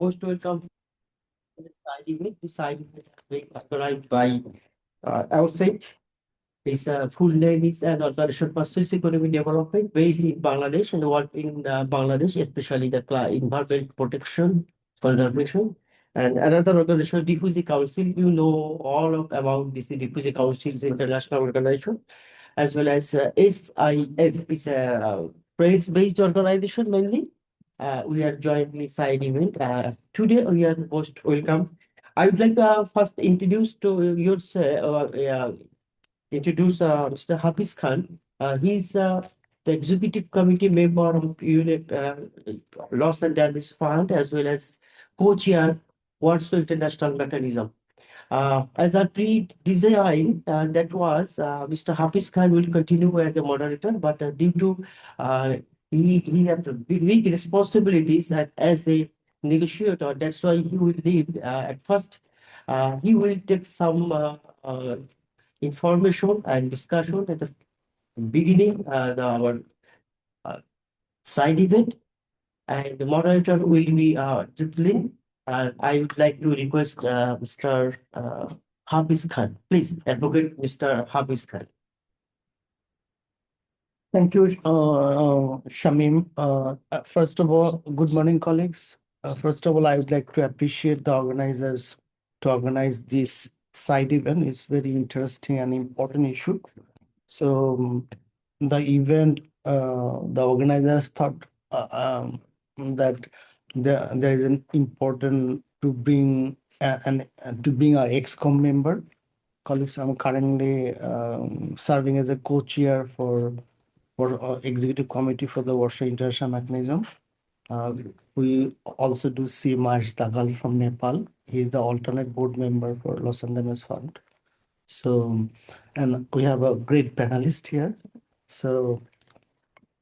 Most welcome to the side event. This side event is being organized by AOSED. His full name is an Organization for Socio-Economic Development based in Bangladesh and work in Bangladesh, especially the environment protection, conservation. And another organization, Refugee Council, you know about this Refugee Council is international organization, as well as SIF is a France-based organization mainly. We are jointly side event. Today we are most welcome. I would like to first introduce Mr. Hafiz Khan. He's the executive committee member of UNEP Loss and Damage Fund as well as co-chair Warsaw International Mechanism. As a pre-design, that was Mr. Hafiz Khan will continue as a moderator, but due to uh, he has big responsibilities as a negotiator. That's why he will lead. At first, he will take some information and discussion at the beginning, our uh, side event, and the moderator will be Jitlin. I would like to request Mr. Hafiz Khan. Please, advocate Mr. Hafiz Khan. Thank you, Shamim. First of all, good morning, colleagues. First of all, I would like to appreciate the organizers to organize this side event. It's very interesting and important issue. So the event, the organizers thought that there is an important to bring to bring our ex-com member. Colleagues, I'm currently serving as a co-chair for executive committee for the Warsaw International Mechanism. We also do see Mahesh Dagal from Nepal. He is the alternate board member for Loss and Damage Fund. So, and we have a great panelist here. So,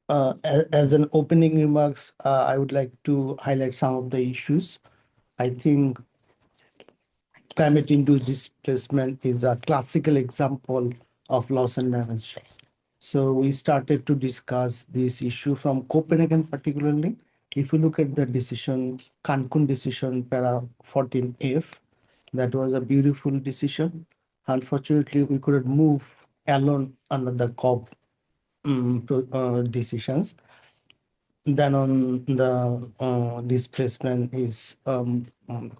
as an opening remarks, I would like to highlight some of the issues. I think climate-induced displacement is a classical example of loss and damage. So we started to discuss this issue from Copenhagen particularly. If you look at the decision, Cancun decision, para 14F, that was a beautiful decision. Unfortunately, we couldn't move alone under the COP decisions. Then on the displacement is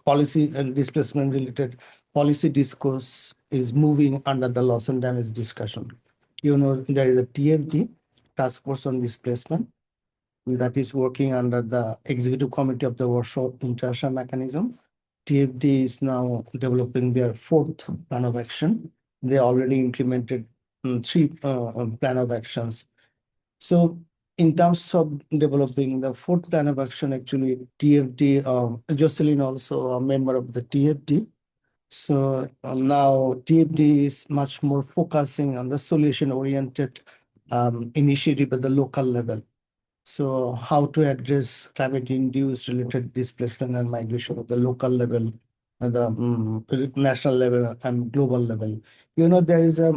policy and displacement related policy discourse is moving under the loss and damage discussion. You know, there is a TFD, Task Force on Displacement, that is working under the Executive Committee of the Warsaw International Mechanism. TFD is now developing their fourth plan of action. They already implemented three plan of actions. So in terms of developing the fourth plan of action, actually TFD, Jocelyn also a member of the TFD. So now TFD is much more focusing on the solution-oriented initiative at the local level. So how to address climate-induced related displacement and migration at the local level, at the national level and global level. You know, there is a,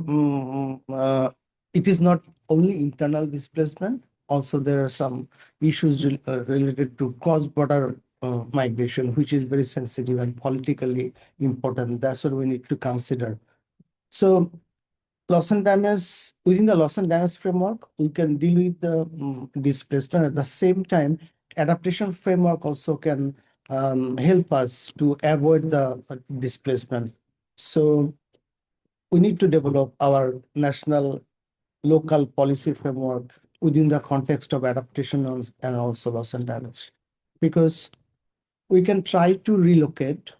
it is not only internal displacement, also there are some issues related to cross-border migration, which is very sensitive and politically important. That's what we need to consider. So loss and damage, within the loss and damage framework, we can deal with the displacement. At the same time, adaptation framework also can help us to avoid the displacement. So we need to develop our national local policy framework within the context of adaptation and also loss and damage, because we can try to relocate,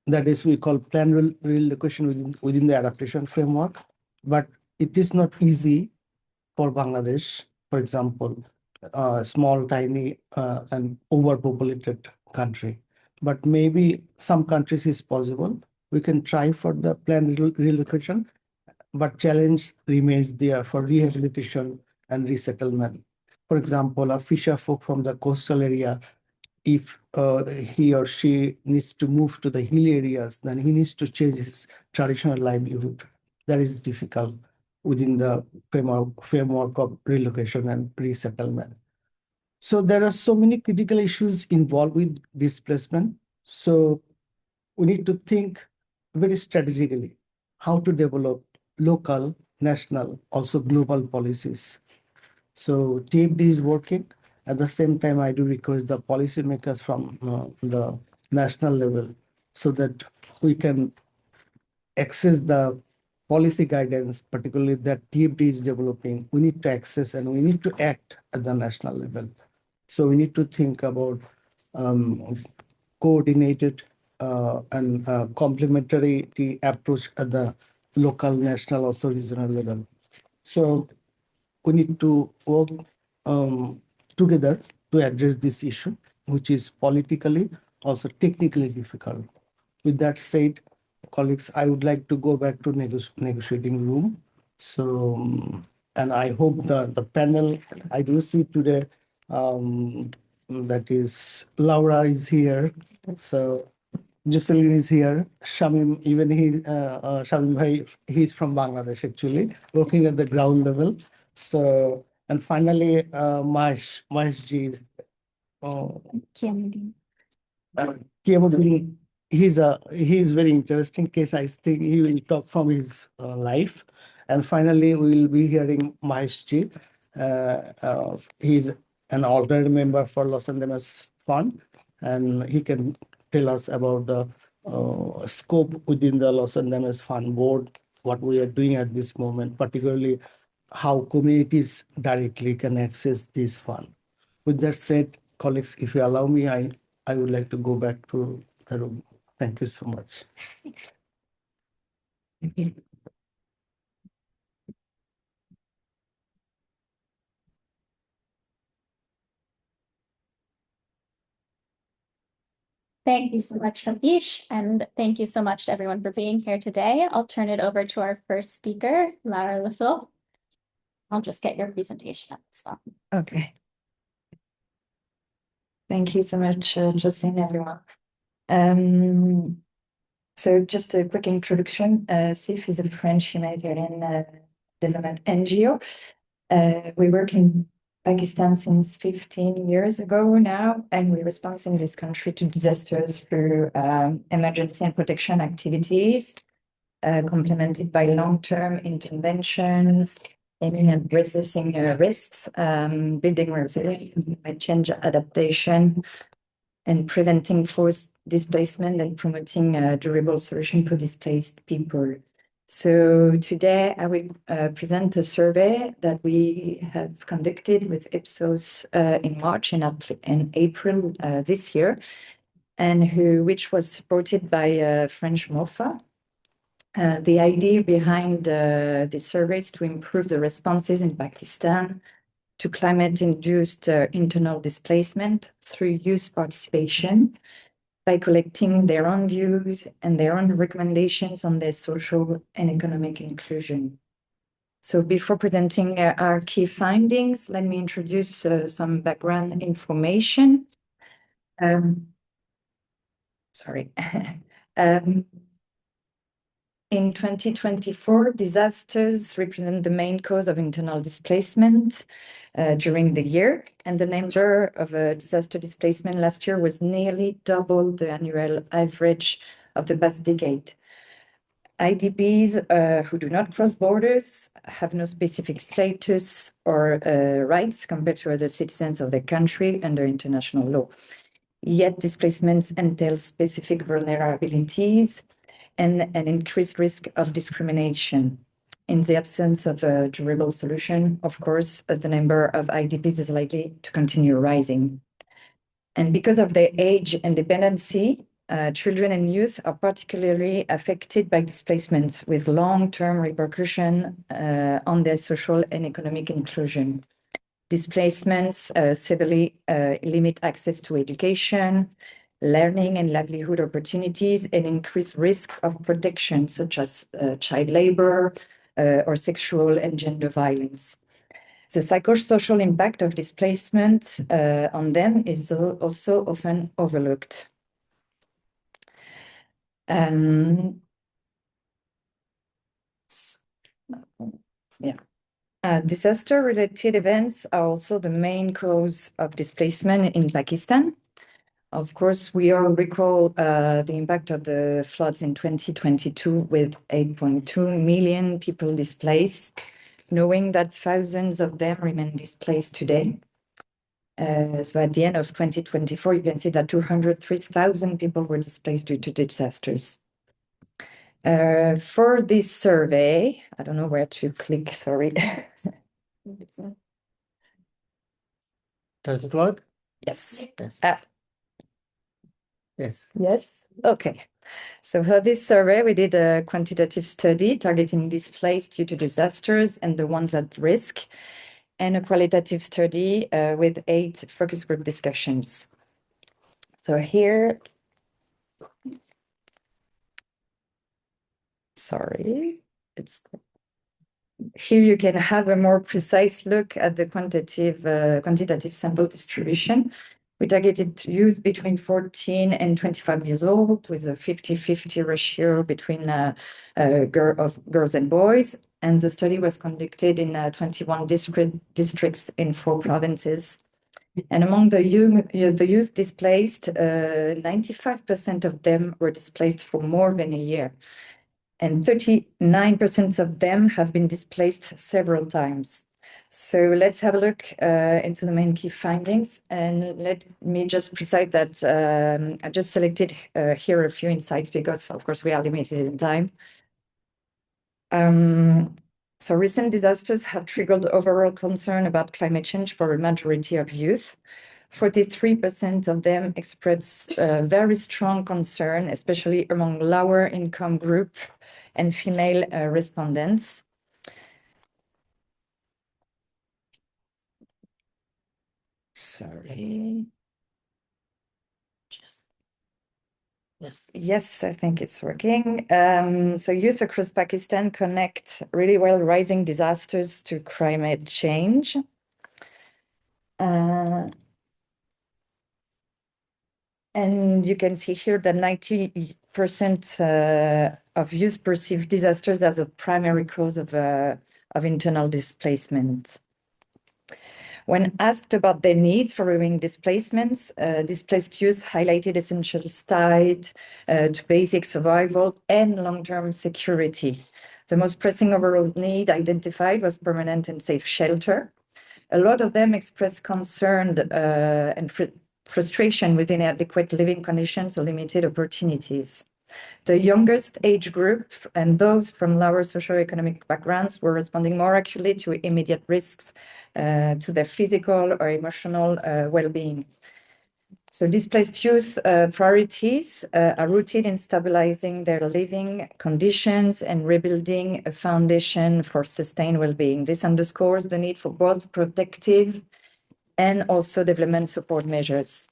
that is we call plan relocation within the adaptation framework, but it is not easy for Bangladesh, for example, a small, tiny and overpopulated country. But maybe some countries is possible. We can try for the plan relocation, but challenge remains there for rehabilitation and resettlement. For example, a fisher folk from the coastal area, if he or she needs to move to the hill areas, then he needs to change his traditional livelihood. That is difficult within the framework of relocation and resettlement. So there are so many critical issues involved with displacement. So we need to think very strategically how to develop local, national, also global policies. So TFD is working. At the same time, I do request the policymakers from the national level so that we can access the policy guidance, particularly that TFD is developing. We need to access and we need to act at the national level. So we need to think about coordinated and complementary approach at the local, national, also regional level. So we need to work together to address this issue, which is politically, also technically difficult. With that said, colleagues, I would like to go back to negotiating room. So, and I hope the panel, I do see today, that is Laura is here. So Jocelyn is here. Shamim, even Shamim bhai, he's from Bangladesh actually, working at the ground level. So, and finally, Mahesh ji is, Qiyamud. Qiyamud, he's very interesting case. I think he will talk from his life. And finally, we will be hearing Mahesh ji. He's an alternate member for Los Angeles Fund, and he can tell us about the scope within the Los Angeles Fund board, what we are doing at this moment, particularly how communities directly can access this fund. With that said, colleagues, if you allow me, I would like to go back to the room. Thank you so much. Thank you so much, Hafijul, and thank you so much to everyone for being here today. I'll turn it over to our first speaker, Lara Lefil. I'll just get your presentation up as well. Okay. Thank you so much, Jocelyn, everyone. So just a quick introduction. CIF is a French humanitarian development NGO. We work in Pakistan since 15 years ago now, and we respond in this country to disasters through emergency and protection activities, complemented by long-term interventions, aiming at reducing risks, building resilience, climate change adaptation, and preventing forced displacement and promoting a durable solution for displaced people. So today I will present a survey that we have conducted with Ipsos in March and April this year, and which was supported by French MOFA. The idea behind this survey is to improve the responses in Pakistan to climate-induced internal displacement through youth participation by collecting their own views and their own recommendations on their social and economic inclusion. So before presenting our key findings, let me introduce some background information. Sorry. In 2024, disasters represent the main cause of internal displacement during the year, and the number of disaster displacement last year was nearly double the annual average of the past decade. IDPs who do not cross borders have no specific status or rights compared to other citizens of their country under international law. Yet displacements entail specific vulnerabilities and an increased risk of discrimination. In the absence of a durable solution, of course, the number of IDPs is likely to continue rising. And because of their age and dependency, children and youth are particularly affected by displacements with long-term repercussion on their social and economic inclusion. Displacements severely limit access to education, learning and livelihood opportunities, and increased risk of protection, such as child labor or sexual and gender violence. The psychosocial impact of displacement on them is also often overlooked. Yeah. Disaster-related events are also the main cause of displacement in Pakistan. Of course, we all recall the impact of the floods in 2022 with 8.2 million people displaced, knowing that thousands of them remain displaced today. So at the end of 2024, you can see that 203,000 people were displaced due to disasters. For this survey, I don't know where to click, sorry. Does it work? Yes. Yes. Yes. Yes. Okay. So for this survey, we did a quantitative study targeting displaced due to disasters and the ones at risk, and a qualitative study with 8 focus group discussions. So here, here you can have a more precise look at the quantitative sample distribution. We targeted youth between 14 and 25 years old with a 50-50 ratio between girls and boys. And the study was conducted in 21 districts in 4 provinces. And among the youth displaced, 95% of them were displaced for more than a year. And 39% of them have been displaced several times. So let's have a look into the main key findings. And let me just precise that I just selected here a few insights because, of course, we are limited in time. So recent disasters have triggered overall concern about climate change for a majority of youth. 43% of them expressed very strong concern, especially among lower income group and female respondents. Sorry. Yes. Yes, I think it's working. So youth across Pakistan connect really well rising disasters to climate change. And you can see here that 90% of youth perceive disasters as a primary cause of internal displacement. When asked about their needs for removing displacements, displaced youth highlighted essentials tied to basic survival and long-term security. The most pressing overall need identified was permanent and safe shelter. A lot of them expressed concern and frustration with inadequate living conditions or limited opportunities. The youngest age group and those from lower socioeconomic backgrounds were responding more accurately to immediate risks to their physical or emotional well-being. So displaced youth priorities are rooted in stabilizing their living conditions and rebuilding a foundation for sustained well-being. This underscores the need for both protective and also development support measures.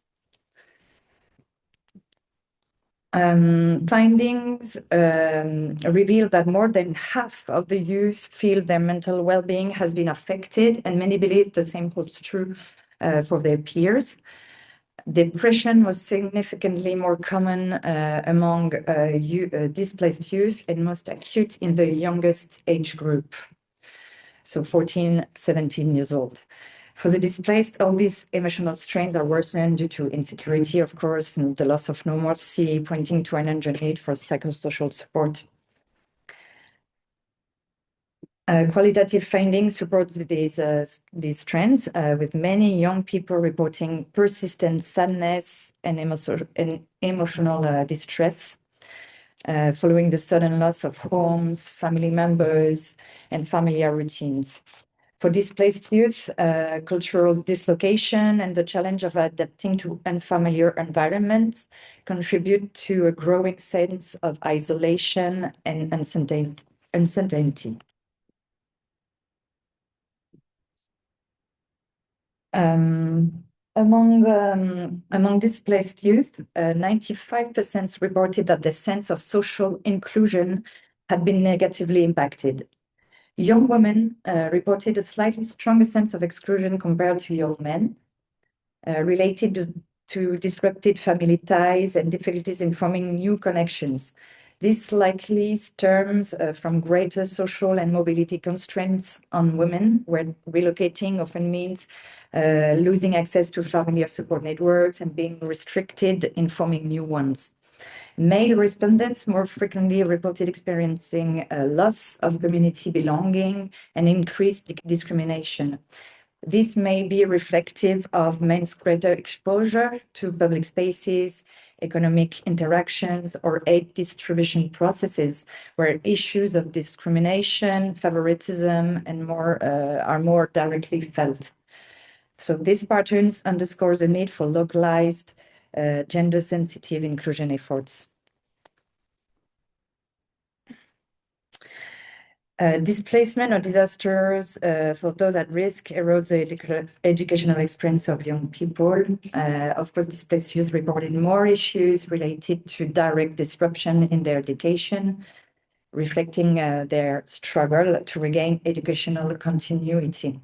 Findings reveal that more than half of the youth feel their mental well-being has been affected, and many believe the same holds true for their peers. Depression was significantly more common among displaced youth and most acute in the youngest age group, so 14, 17 years old. For the displaced, all these emotional strains are worsened due to insecurity, of course, and the loss of normalcy, pointing to an urgent need for psychosocial support. Qualitative findings support these trends, with many young people reporting persistent sadness and emotional distress following the sudden loss of homes, family members, and familiar routines. For displaced youth, cultural dislocation and the challenge of adapting to unfamiliar environments contribute to a growing sense of isolation and uncertainty. Among displaced youth, 95% reported that the sense of social inclusion had been negatively impacted. Young women reported a slightly stronger sense of exclusion compared to young men, related to disrupted family ties and difficulties in forming new connections. This likely stems from greater social and mobility constraints on women, where relocating often means losing access to familiar support networks and being restricted in forming new ones. Male respondents more frequently reported experiencing a loss of community belonging and increased discrimination. This may be reflective of men's greater exposure to public spaces, economic interactions, or aid distribution processes, where issues of discrimination, favoritism, and more are more directly felt. So these patterns underscore the need for localized, gender-sensitive inclusion efforts. Displacement or disasters for those at risk erode the educational experience of young people. Of course, displaced youth reported more issues related to direct disruption in their education, reflecting their struggle to regain educational continuity.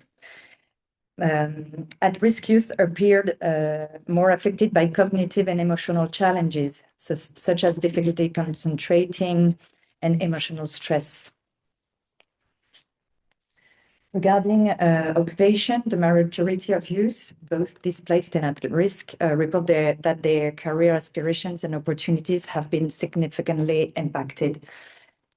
At-risk youth appeared more affected by cognitive and emotional challenges, such as difficulty concentrating and emotional stress. Regarding occupation, the majority of youth, both displaced and at risk, report that their career aspirations and opportunities have been significantly impacted.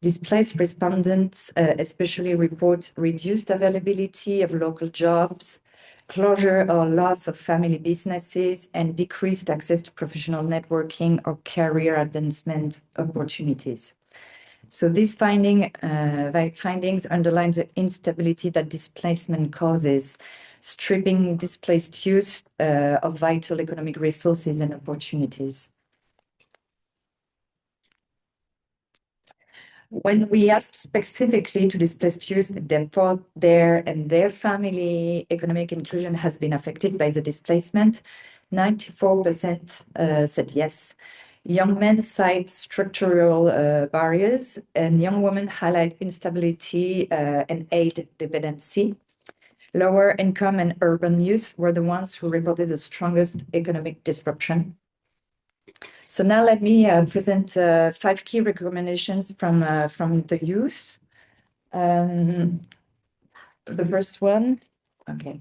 Displaced respondents especially report reduced availability of local jobs, closure or loss of family businesses, and decreased access to professional networking or career advancement opportunities. So these findings underline the instability that displacement causes, stripping displaced youth of vital economic resources and opportunities. When we asked specifically to displaced youth if their family economic inclusion has been affected by the displacement, 94% said yes. Young men cite structural barriers, and young women highlight instability and aid dependency. Lower income and urban youth were the ones who reported the strongest economic disruption. So now let me present 5 key recommendations from the youth. The first one, okay.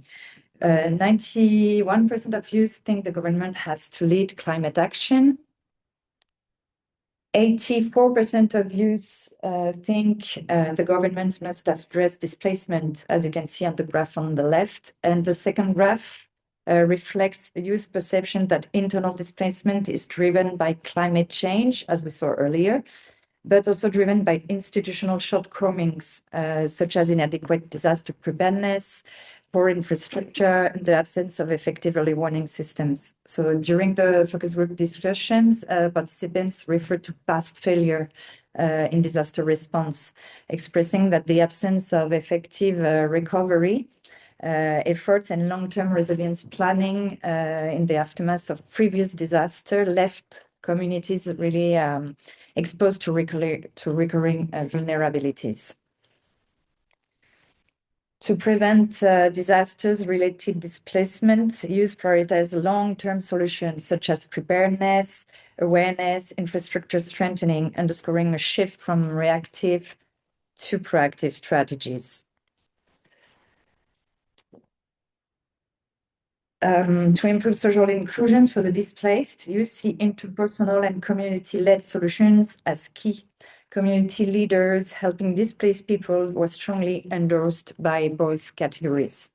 91% of youth think the government has to lead climate action. 84% of youth think the government must address displacement, as you can see on the graph on the left. And the second graph reflects the youth perception that internal displacement is driven by climate change, as we saw earlier, but also driven by institutional shortcomings, such as inadequate disaster preparedness, poor infrastructure, and the absence of effective early warning systems. So during the focus group discussions, participants referred to past failure in disaster response, expressing that the absence of effective recovery efforts and long-term resilience planning in the aftermath of previous disaster left communities really exposed to recurring vulnerabilities. To prevent disasters-related displacement, youth prioritize long-term solutions such as preparedness, awareness, infrastructure strengthening, underscoring a shift from reactive to proactive strategies. To improve social inclusion for the displaced, you see interpersonal and community-led solutions as key. Community leaders helping displaced people were strongly endorsed by both categories.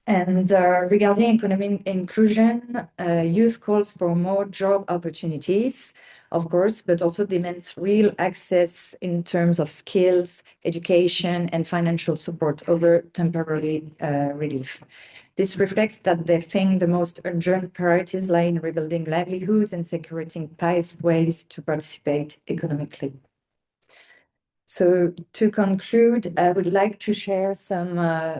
And regarding economic inclusion, youth calls for more job opportunities, of course, but also demands real access in terms of skills, education, and financial support over temporary relief. This reflects that they think the most urgent priorities lie in rebuilding livelihoods and securing pathways to participate economically. So to conclude, I would like to share some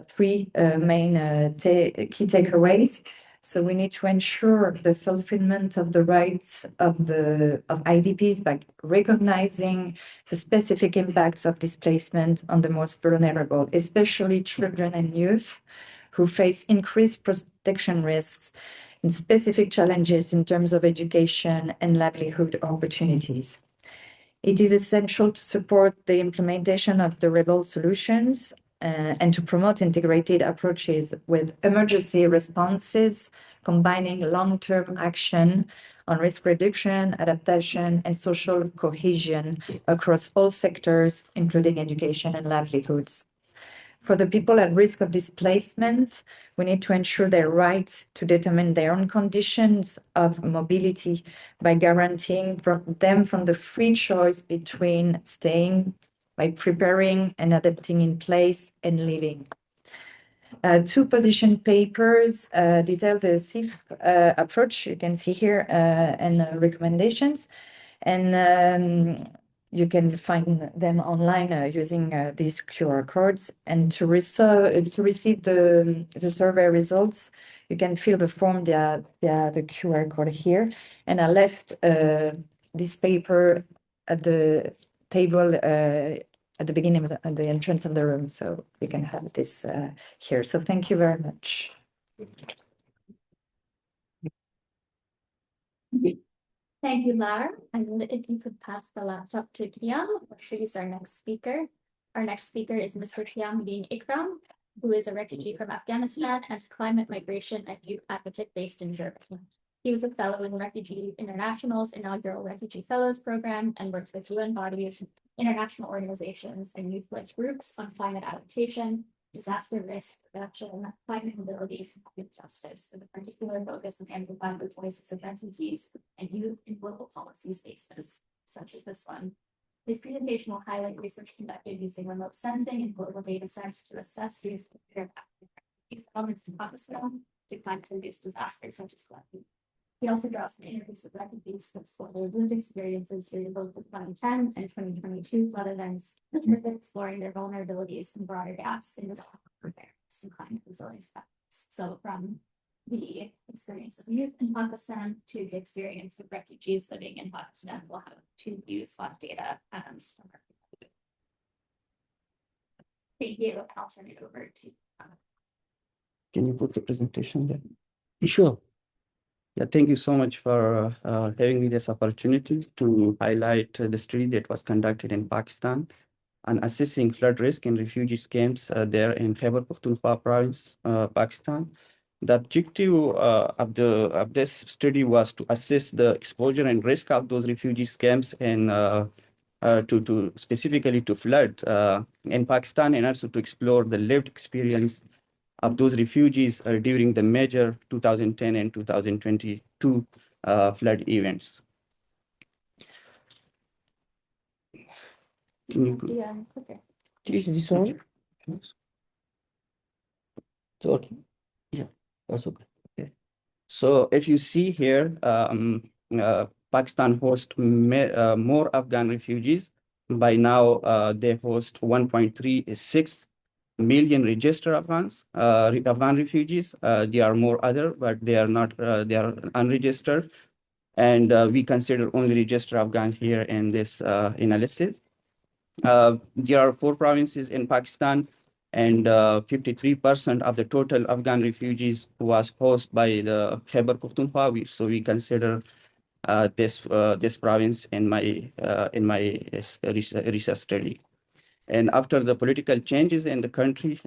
3 main key takeaways. So we need to ensure the fulfillment of the rights of IDPs by recognizing the specific impacts of displacement on the most vulnerable, especially children and youth, who face increased protection risks, and specific challenges in terms of education and livelihood opportunities. It is essential to support the implementation of durable solutions and to promote integrated approaches with emergency responses, combining long-term action on risk reduction, adaptation, and social cohesion across all sectors, including education and livelihoods. For the people at risk of displacement, we need to ensure their right to determine their own conditions of mobility by guaranteeing them from the free choice between staying, by preparing and adapting in place, and living. Two position papers detail the CIF approach, you can see here, and recommendations. And you can find them online using these QR codes. And to receive the survey results, you can fill the form via the QR code here. And I left this paper at the table at the beginning of the entrance of the room, so you can have this here. So thank you very much. Thank you, Lara. And if you could pass the laptop to Qiyam, we'll introduce our next speaker. Our next speaker is Mr. Qiyamud Ikram, who is a refugee from Afghanistan and climate migration and youth advocate based in Germany. He was a fellow in Refugee International's inaugural Refugee Fellows Program and works with UN bodies, international organizations, and youth-led groups on climate adaptation, disaster risk reduction, climate mobility, and climate justice, with a particular focus on amplifying the voices of refugees and youth in global policy spaces, such as this one. His presentation will highlight research conducted using remote sensing and global data sets to assess youth settlements in Pakistan to climate-induced disasters such as flooding. He also draws from interviews with refugees to explore their lived experiences during both the 2010 and 2022 flood events, exploring their vulnerabilities and broader gaps in development preparedness and climate resilience efforts. So from the experience of youth in Pakistan to the experience of refugees living in Pakistan, we'll have two views on data. Thank you. I'll turn it over to. Can you put the presentation there? Sure. Yeah, thank you so much for having me this opportunity to highlight the study that was conducted in Pakistan on assessing flood risk in refugee camps there in Khyber Pakhtunkhwa province, Pakistan. The objective of this study was to assess the exposure and risk of those refugee camps and to specifically to flood in Pakistan, and also to explore the lived experience of those refugees during the major 2010 and 2022 flood events. Can you go? Yeah, okay. Is this one? So, okay. Yeah, that's okay. Okay. So if you see here, Pakistan hosts more Afghan refugees. By now, they host 1.36 million registered Afghans, Afghan refugees. There are more other, but they are not, they are unregistered. And we consider only registered Afghan here in this analysis. There are 4 provinces in Pakistan, and 53% of the total Afghan refugees was hosted by the Khyber Pakhtunkhwa. So we consider this province in my research study. And after the political changes in the country,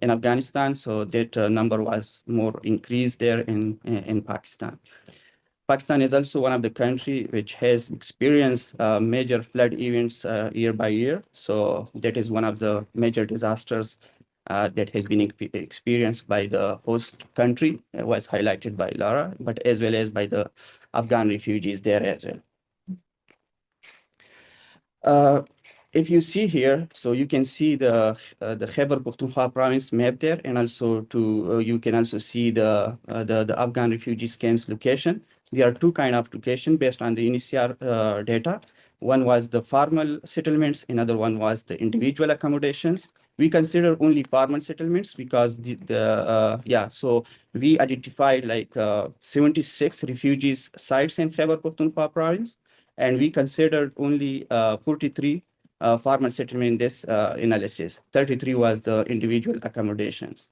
in Afghanistan, so that number was more increased there in Pakistan. Pakistan is also one of the countries which has experienced major flood events year by year. So that is one of the major disasters that has been experienced by the host country, was highlighted by Lara, but as well as by the Afghan refugees there as well. If you see here, so you can see the Khyber Pakhtunkhwa province map there, and also you can also see the Afghan refugee camps location. There are 2 kind of location based on the UNHCR data. One was the formal settlements, another one was the individual accommodations. We consider only formal settlements because so we identified like 76 refugees sites in Khyber Pakhtunkhwa province, and we considered only 43 formal settlement in this analysis. 33 was the individual accommodations.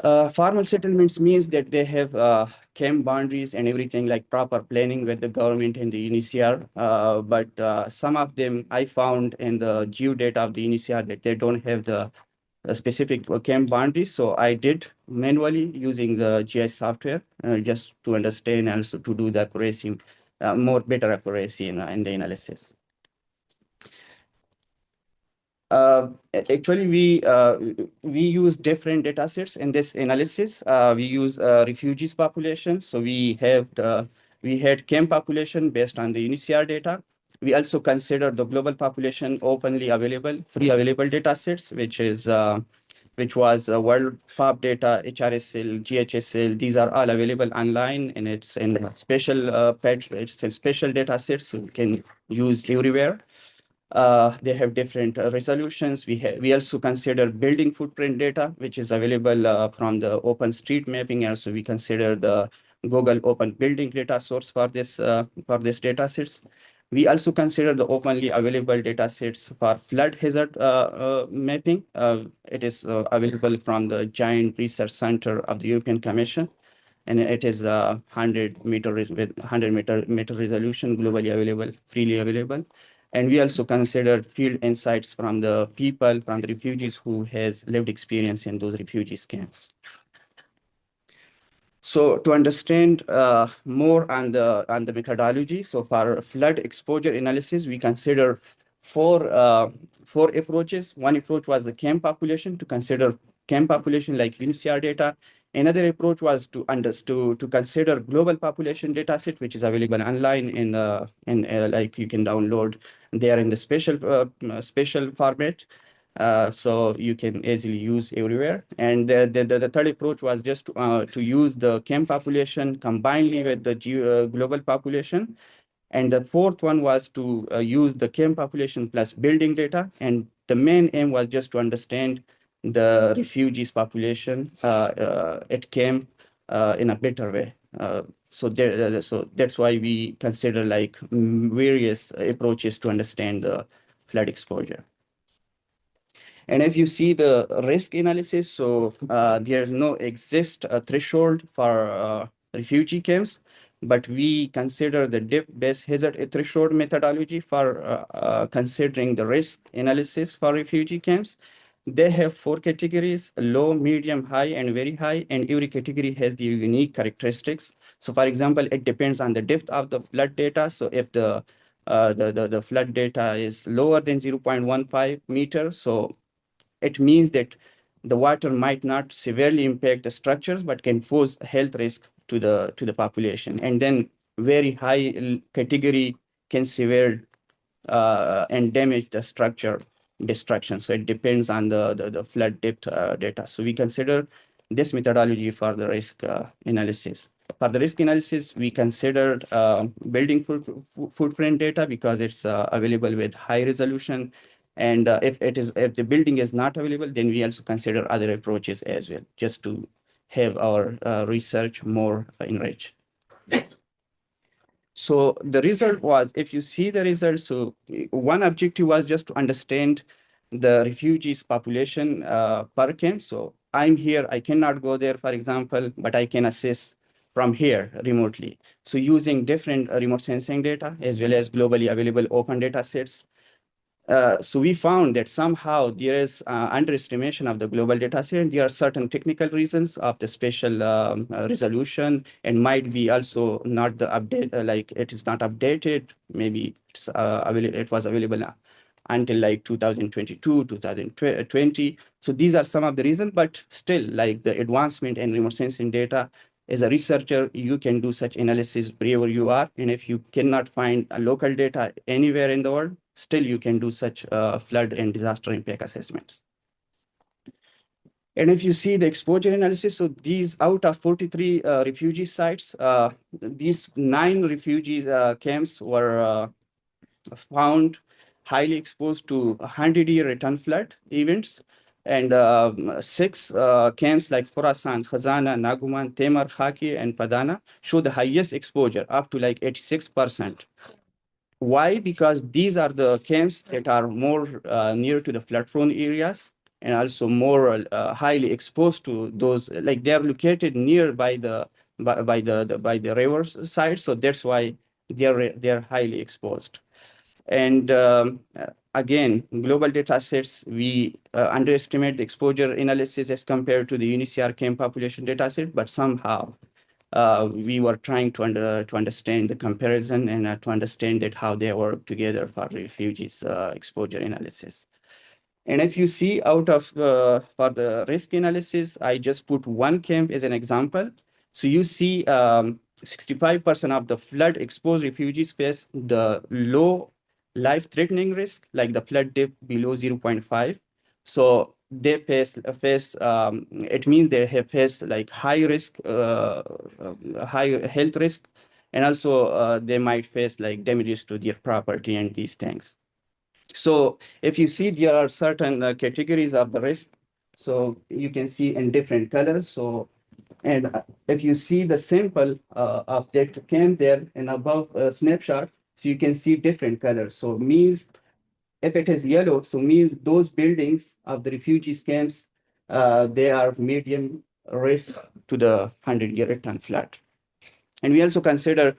Formal settlements means that they have camp boundaries and everything, like proper planning with the government and the UNHCR. But some of them I found in the geodata of the UNHCR that they don't have the specific camp boundaries. So I did manually using the GIS software just to understand and also to do the accuracy, better accuracy in the analysis. Actually, we use different data sets in this analysis. We use refugees population. So we had camp population based on the UNHCR data. We also consider the global population openly available, free available data sets, which was World FAB data, HRSL, GHSL. These are all available online, and it's in special patch. It's in special data sets so you can use everywhere. They have different resolutions. We also consider building footprint data, which is available from the open street mapping. Also, we consider the Google open building data source for this data sets. We also consider the openly available data sets for flood hazard mapping. It is available from the Giant Research Center of the European Commission, and it is 100-meter with 100-meter resolution, globally available, freely available. And we also considered field insights from the people, from the refugees who has lived experience in those refugee camps. So to understand more on the methodology, so for flood exposure analysis, we consider four approaches. One approach was the camp population, to consider camp population like UNHCR data. Another approach was to consider global population data set, which is available online in like you can download there in the special format. So you can easily use everywhere. And the third approach was just to use the camp population combined with the global population. And the fourth one was to use the camp population plus building data. And the main aim was just to understand the refugees population at camp in a better way. So that's why we consider like various approaches to understand the flood exposure. And if you see the risk analysis, so there's no exist threshold for refugee camps, but we consider the depth-based hazard threshold methodology for considering the risk analysis for refugee camps. They have 4 categories: low, medium, high, and very high, and every category has the unique characteristics. So for example, it depends on the depth of the flood data. So if the flood data is lower than 0.15 meters, so it means that the water might not severely impact the structures, but can pose health risk to the population. And then very high category can severe and damage the structure destruction. So it depends on the flood depth data. So we consider this methodology for the risk analysis. For the risk analysis, we considered building footprint data because it's available with high resolution. And if the building is not available, then we also consider other approaches as well, just to have our research more enriched. So the result was, if you see the result, so one objective was just to understand the refugees population per camp. So I'm here, I cannot go there, for example, but I can assess from here remotely. So using different remote sensing data as well as globally available open data sets. So we found that somehow there is underestimation of the global data set, and there are certain technical reasons of the spatial resolution, and might be also not the update, like it is not updated. Maybe it's, it was available until like 2022, 2020. So these are some of the reasons, but still, like the advancement in remote sensing data, as a researcher, you can do such analysis wherever you are. And if you cannot find a local data anywhere in the world, still you can do such flood and disaster impact assessments. And if you see the exposure analysis, so these out of 43 refugee sites, these 9 refugee camps were found highly exposed to 100-year return flood events. And 6 camps like Khorasan, Khazana, Naguman, Temar, Khaki, and Padana show the highest exposure, up to like 86%. Why? Because these are the camps that are more near to the flood-prone areas, and also more highly exposed to those, like they are located near by the river side, so that's why they're highly exposed. And again, global data sets, we underestimate the exposure analysis as compared to the UNHCR camp population data set, but somehow we were trying to understand the comparison and to understand that how they work together for refugees exposure analysis. And if you see out of for the risk analysis, I just put one camp as an example. So you see 65% of the flood exposed refugees face the low life-threatening risk, like the flood depth below 0.5. So they face, it means they have faced like high risk, high health risk, and also they might face like damages to their property and these things. So if you see, there are certain categories of the risk. So you can see in different colors. So, and if you see the sample of that camp there and above snapshot, so you can see different colors. So means if it is yellow, so means those buildings of the refugee camps, they are medium risk to the 100-year return flood. And we also consider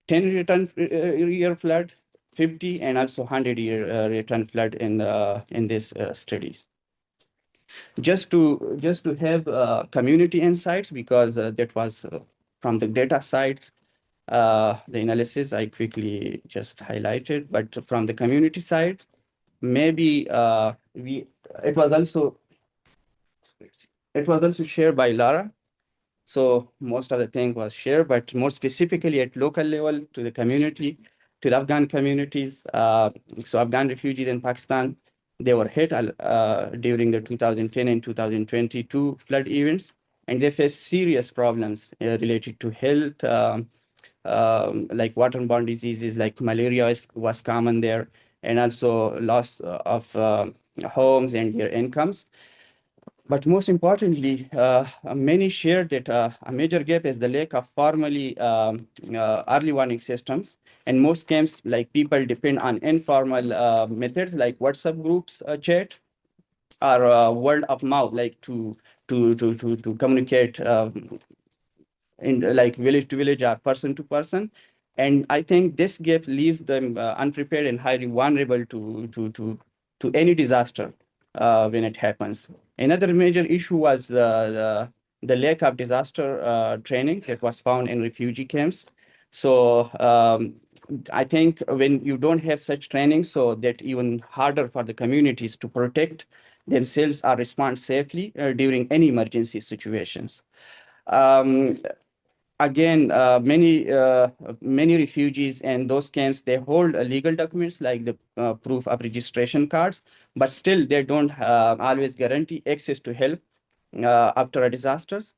10 return year flood, 50, and also 100-year return flood in this studies. Just to have community insights, because that was from the data side, the analysis I quickly just highlighted, but from the community side, maybe it was also shared by Lara. So most of the thing was shared, but more specifically at local level to the community, to the Afghan communities. So Afghan refugees in Pakistan, they were hit during the 2010 and 2022 flood events, and they faced serious problems related to health, like waterborne diseases, like malaria was common there, and also loss of homes and their incomes. But most importantly, many shared that a major gap is the lack of formally early warning systems. And most camps, like people depend on informal methods like WhatsApp groups, chat, or word of mouth, like to communicate in like village to village or person to person. And I think this gap leaves them unprepared and highly vulnerable to any disaster when it happens. Another major issue was the lack of disaster training that was found in refugee camps. So I think when you don't have such training, so that even harder for the communities to protect themselves or respond safely during any emergency situations. Again, many refugees and those camps, they hold legal documents like the proof of registration cards, but still they don't always guarantee access to help after a disasters.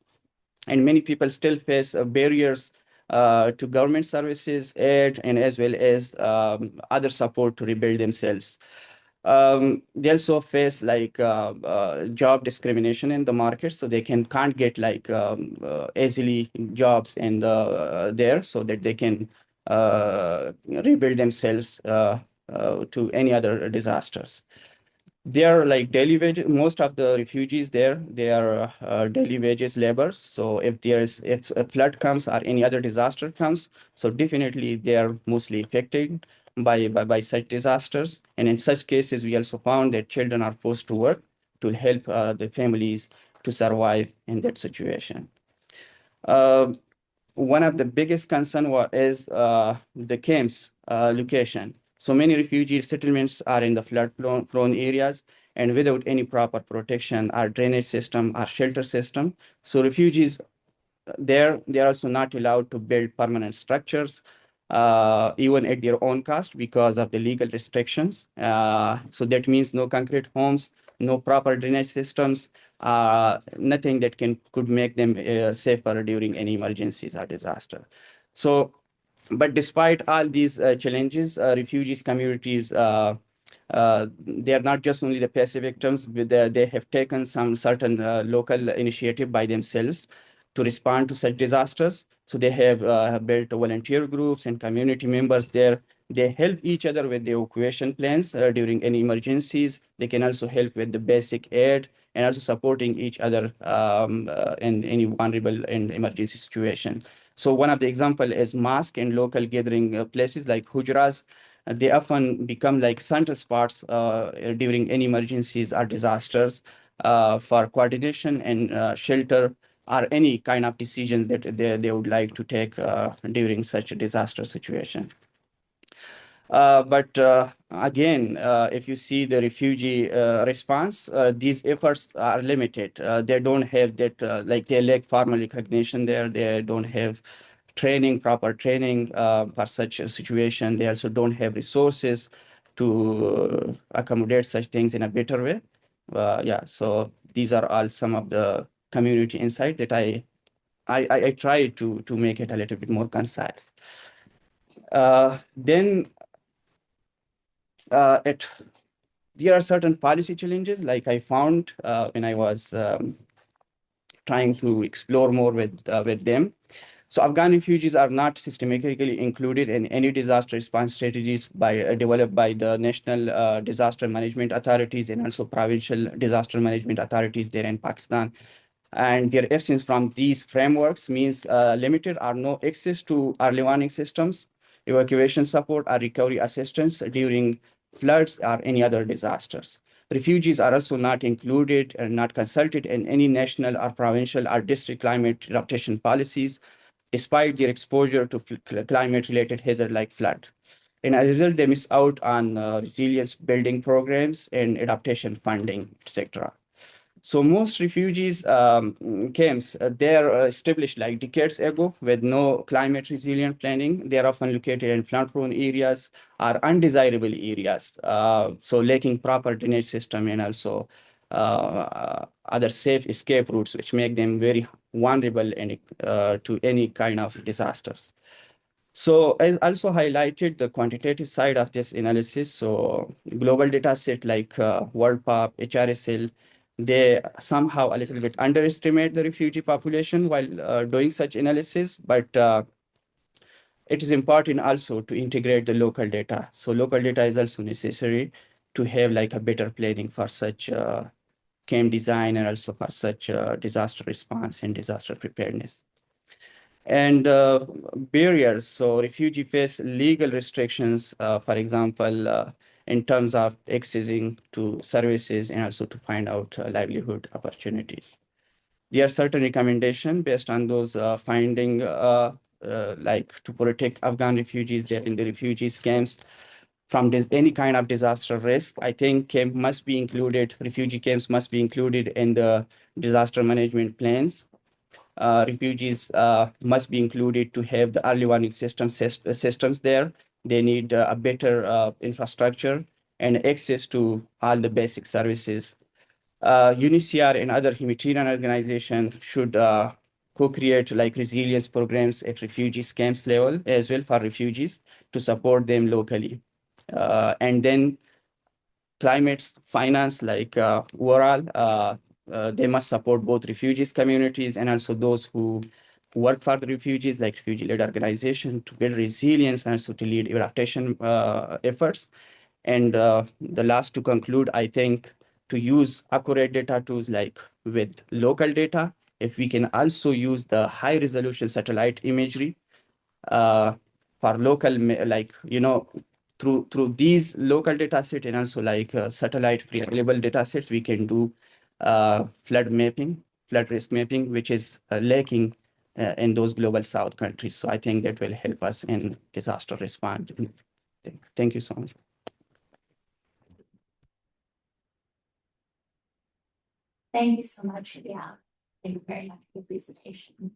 And many people still face barriers to government services, aid, and as well as other support to rebuild themselves. They also face like job discrimination in the market, so they can't get like easily jobs in there, so that they can rebuild themselves to any other disasters. They are like daily wages. Most of the refugees there, they are daily wages laborers. So if a flood comes or any other disaster comes, so definitely they are mostly affected by such disasters. And in such cases, we also found that children are forced to work to help the families to survive in that situation. One of the biggest concern is the camps location. So many refugee settlements are in the flood-prone areas and without any proper protection or drainage system or shelter system. So refugees they're also not allowed to build permanent structures, even at their own cost because of the legal restrictions. So that means no concrete homes, no proper drainage systems, nothing that could make them safer during any emergencies or disaster. So, but despite all these challenges, refugees communities, they are not just only the passive victims, but they have taken some certain local initiative by themselves. to respond to such disasters. So they have built volunteer groups and community members there. They help each other with the evacuation plans during any emergencies. They can also help with the basic aid and also supporting each other in any vulnerable and emergency situation. So one of the example is mosque and local gathering places like hujras. They often become like central spots during any emergencies or disasters for coordination and shelter or any kind of decision that they would like to take during such a disaster situation. But again, if you see the refugee response, these efforts are limited. They don't have that, like they lack formal recognition there. They don't have proper training for such a situation. They also don't have resources to accommodate such things in a better way. Yeah, so these are all some of the community insight that I try to make it a little bit more concise. Then there are certain policy challenges like I found when I was trying to explore more with them. So Afghan refugees are not systematically included in any disaster response strategies developed by the national disaster management authorities and also provincial disaster management authorities there in Pakistan. And their absence from these frameworks means limited or no access to early warning systems, evacuation support, or recovery assistance during floods or any other disasters. Refugees are also not included and not consulted in any national or provincial or district climate adaptation policies, despite their exposure to climate-related hazard like flood. And as a result, they miss out on resilience building programs and adaptation funding, etc. So most refugees camps, they're established like decades ago with no climate resilient planning. They're often located in flood-prone areas or undesirable areas, so lacking proper drainage system and also other safe escape routes, which make them very vulnerable to any kind of disasters. So as also highlighted the quantitative side of this analysis, so global data set like WorldPop, HRSL, they somehow a little bit underestimate the refugee population while doing such analysis, but it is important also to integrate the local data. So local data is also necessary to have like a better planning for such camp design and also for such disaster response and disaster preparedness. And barriers, so refugee face legal restrictions, for example, in terms of accessing to services and also to find out livelihood opportunities. There are certain recommendations based on those finding, like to protect Afghan refugees there in the refugee camps from any kind of disaster risk. I think refugee camps must be included in the disaster management plans. Refugees must be included to have the early warning systems there. They need a better infrastructure and access to all the basic services. UNHCR and other humanitarian organizations should co-create like resilience programs at refugee camps level as well for refugees to support them locally. And then climate finance, like overall, they must support both refugees communities and also those who work for the refugees, like refugee-led organization, to build resilience and also to lead adaptation efforts. And the last to conclude, I think to use accurate data tools like with local data, if we can also use the high resolution satellite imagery for local, like, through these local data sets and also like satellite free available data sets, we can do flood risk mapping, which is lacking in those global south countries. So I think that will help us in disaster response. Thank you so much. Thank you so much. Yeah, thank you very much for the presentation.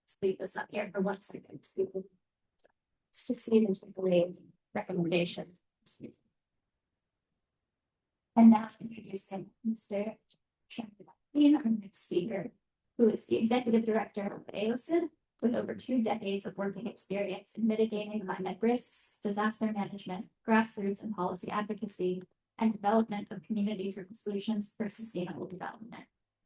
Let's leave this up here for 1 second. Let's just see the recommendations. And now introducing Mr. Shamim, our next speaker, who is the Executive Director of AOSED, with over 2 decades of working experience in mitigating climate risks, disaster management, grassroots and policy advocacy, and development of community-driven solutions for sustainable development.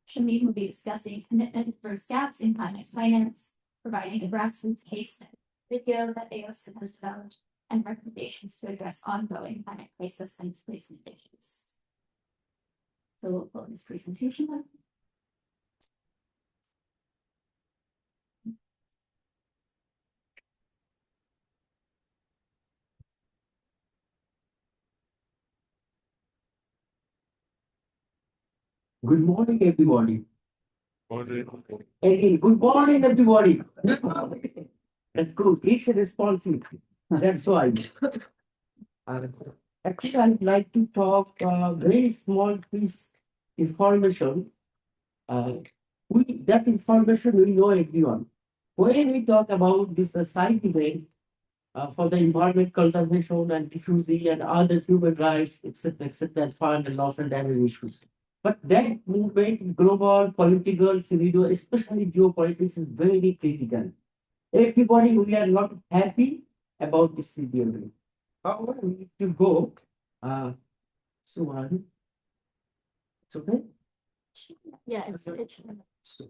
Shamim will be discussing his commitment to first gaps in climate finance, providing a grassroots case study video that AOSED has developed, and recommendations to address ongoing climate crisis and displacement issues. So we'll pull this presentation up. Good morning, everybody. Hey, good morning, everybody. That's good. It's a responsive. That's why. Actually, I'd like to talk very small piece information. That information we know everyone. When we talk about this side event for the environment conservation and refugee and other human rights, etc., and fund and loss and damage issues. But that movement, global, political, scenario, especially geopolitics, is very critical. Everybody, we are not happy about this scenario. However, we need to go. It's okay. Yeah, it's So,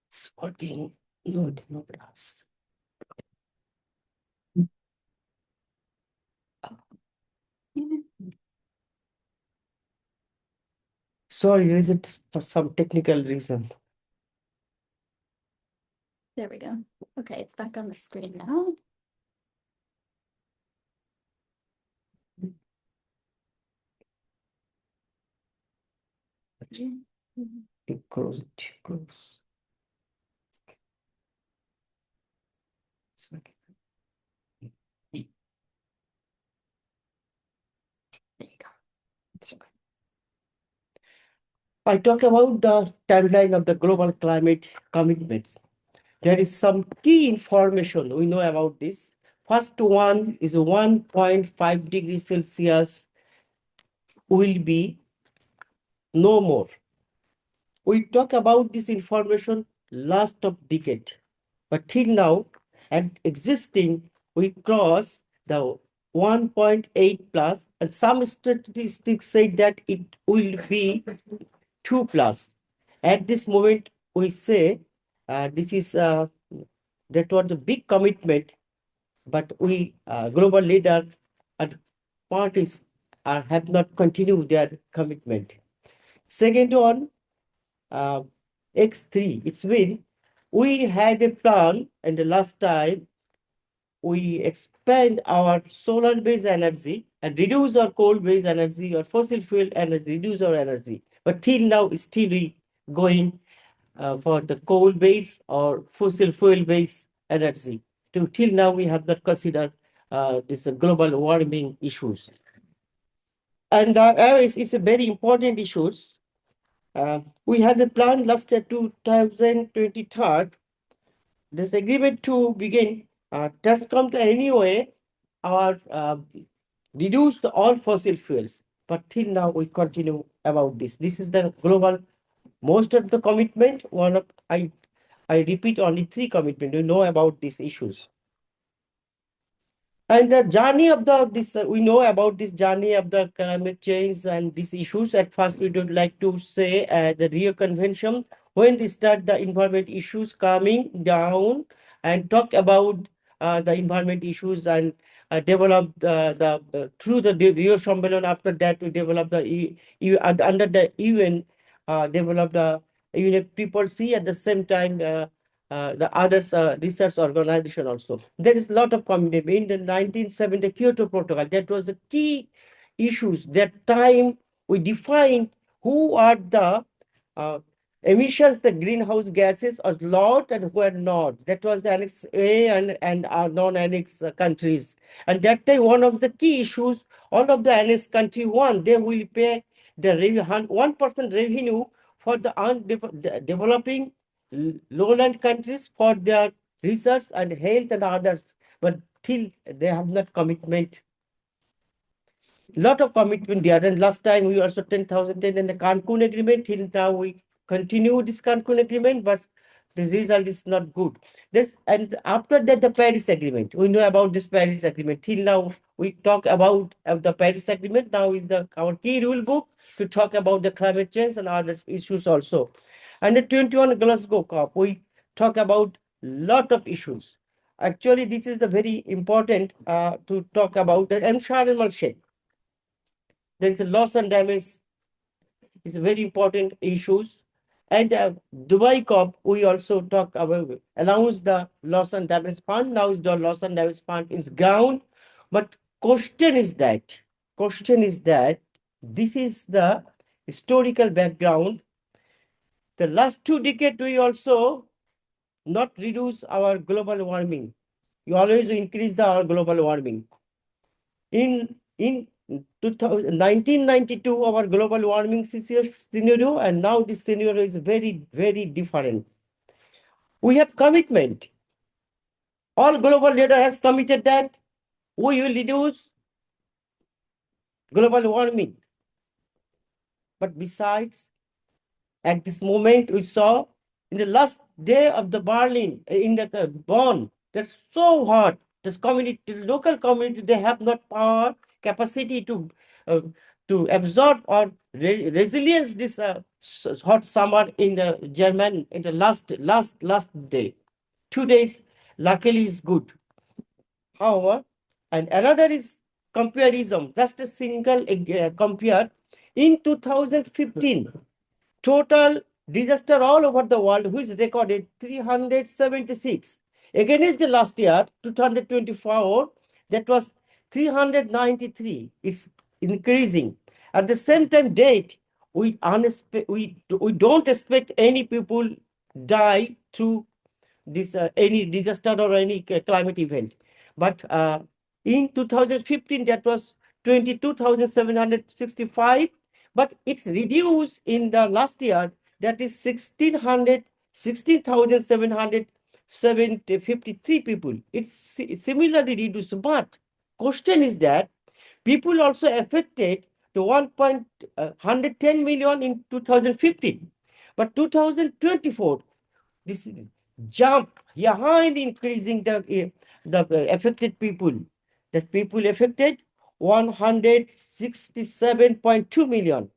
it's working. No, it's not us. Sorry, is it for some technical reason? There we go. Okay, it's back on the screen now. Close it, close. It's okay. There you go. It's okay. I talk about the timeline of the global climate commitments. There is some key information we know about this. First one is 1.5 degrees Celsius will be no more. We talk about this information last of decade, but till now, and existing, we cross the 1.8 plus, and some statistics say that it will be 2 plus. At this moment, we say this is that was a big commitment, but we global leader and parties have not continued their commitment. Second one, X3, it's been, we had a plan, and the last time we expand our solar-based energy and reduce our coal-based energy or fossil fuel energy, reduce our energy. But till now, still we going for the coal-based or fossil fuel-based energy. Till now, we have not considered this global warming issues. And it's a very important issues. We have a plan last year 2023. This agreement to begin does come to anyway or reduce all fossil fuels. But till now we continue about this. This is the global most of the commitment. One of I repeat only 3 commitments. We know about these issues. And the journey of this, we know about this journey of the climate change and these issues. At first, we would like to say the Rio Convention, when they start the environment issues coming down and talk about the environment issues and develop through the Rio Shambhalan. After that, we develop the under the UN, develop the UNFCCC at the same time. The others research organization also. There is a lot of commitment. In the 1970 Kyoto Protocol, that was the key issues. That time we defined who are the emissions, the greenhouse gases are allowed and who are not. That was the Annex A and non-Annex countries. And that time, one of the key issues, all of the Annex country they will pay the 1% revenue for the developing lowland countries for their research and health and others, but till they have not commitment lot of commitment there. And last time we also 10,000 in the Cancun agreement. Till now we continue this Cancun agreement, but the result is not good. This and after that the Paris agreement. We know about this Paris agreement. Till now we talk about the Paris agreement. Now is our key rule book to talk about the climate change and other issues also. And the 21 Glasgow COP, we talk about lot of issues. Actually, this is the very important to talk about the environmental change. There is a loss and damage. It's a very important issues. And Dubai COP, we also talk about announce the loss and damage fund. Now is the loss and damage fund is ground. But question is that this is the historical background. The last 2 decades, we also not reduce our global warming. You always increase our global warming. In 1992, our global warming scenario, and now this scenario is very, very different. We have commitment. All global leaders has committed that we will reduce global warming. But besides, at this moment, we saw in the last day of the Berlin, in the Bonn, that's so hot. This community, local community, they have not power, capacity to absorb or resilience this hot summer in the German in the last day. 2 days, luckily is good. However, and another is comparison, just a single compare. In 2015, total disaster all over the world, which recorded 376. Against the last year, 2024, that was 393. It's increasing. At the same time, date, we don't expect any people die through this any disaster or any climate event. But in 2015, that was 22,765. But it's reduced in the last year, that is 16,753 people. It's similarly reduced. But question is that people also affected to 110 million in 2015. But 2024, this jump behind increasing the affected people. The people affected 167.2 million.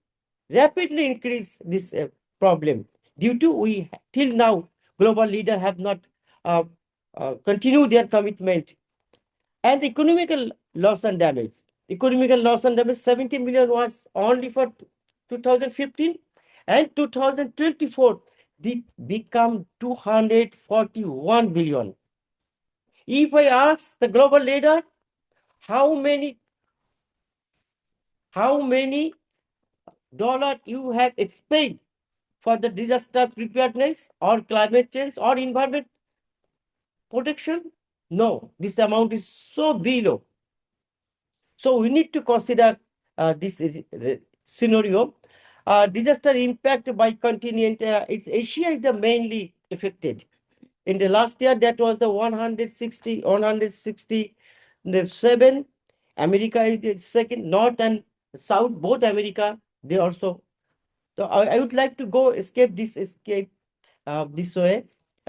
Rapidly increase this problem due to we till now global leaders have not continued their commitment. And economical loss and damage. Economical loss and damage 70 million was only for 2015, and 2024 they become 241 billion. If I ask the global leader, how many dollar you have spent for the disaster preparedness or climate change or environment protection? No, this amount is so below. So we need to consider this scenario. Disaster impact by continent, it's Asia is the mainly affected. In the last year, that was the 167. America is the second, North and South, both America, they also. So I would like to go escape this way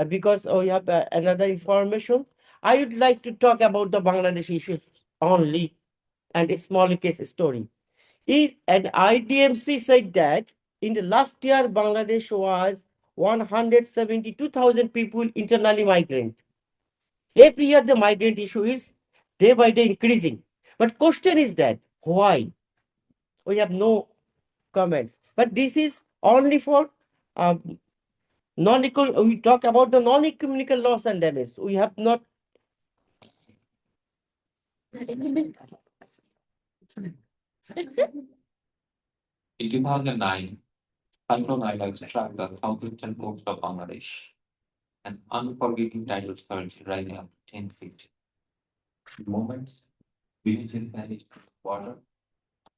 because we have another information. I would like to talk about the Bangladesh issues only and a small case story. And IDMC said that in the last year, Bangladesh was 172,000 people internally migrant. Every year, the migrant issue is day by day increasing. But question is that why? We have no comments. But this is only for non-equal. We talk about the non-economical loss and damage. We have not. In 2009, Cyclone Aida struck the southeastern coast of Bangladesh. An unforgiving tidal surge rising up to 10 feet. In moments, villages vanished with water,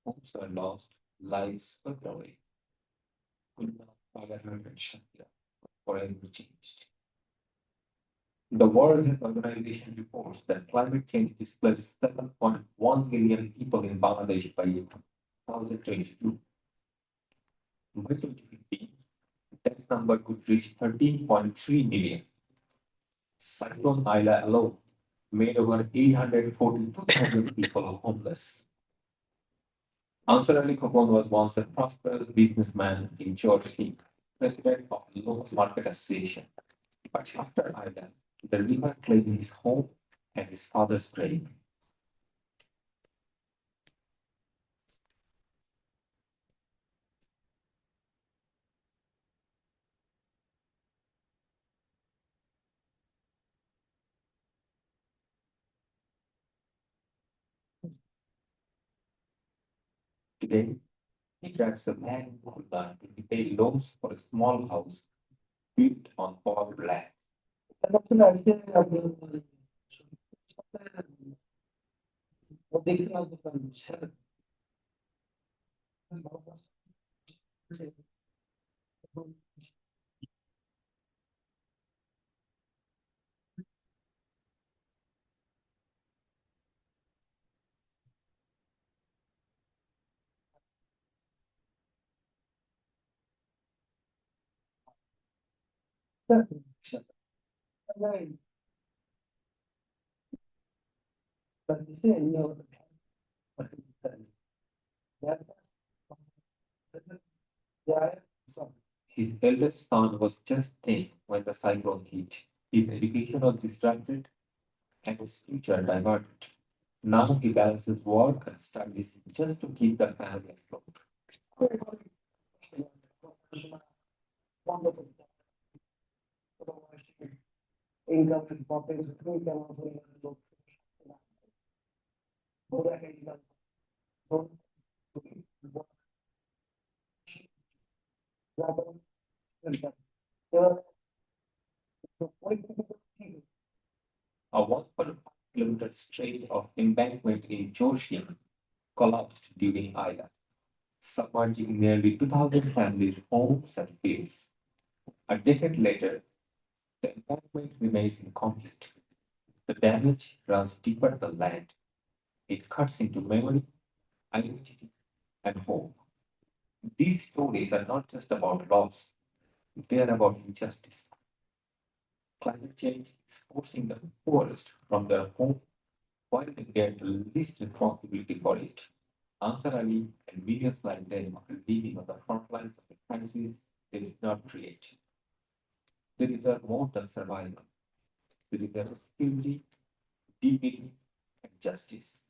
homes were lost, lives swept away. Forever changed. The World Health Organization reports that climate change displaced 7.1 million people in Bangladesh by 2022. By 2050, that number could reach 13.3 million. Cyclone Isla alone made over 842,000 people homeless. Ansar Ali Khokon was once a prosperous businessman in Georgia, president of the Local Market Association. But after Isla, the river claimed his home and his father's grave. Today, he drives a van to repay loans for a small house built on poor land. His eldest son was just 10 when the cyclone hit. His education was disrupted and his future diverted. Now he balances work and studies just to keep the family afloat. A 1.5-kilometer stretch of embankment in Georgia collapsed during Ida, submerging nearly 2,000 families' homes and fields. A decade later, the embankment remains incomplete. The damage runs deeper than land. It cuts into memory, identity, and hope. These stories are not just about loss, they are about injustice. Climate change is forcing the poorest from their home while they get the least responsibility for it. Ansar Ali and millions like them are living on the front lines of the crisis they did not create. They deserve more than survival. They deserve security, dignity, and justice.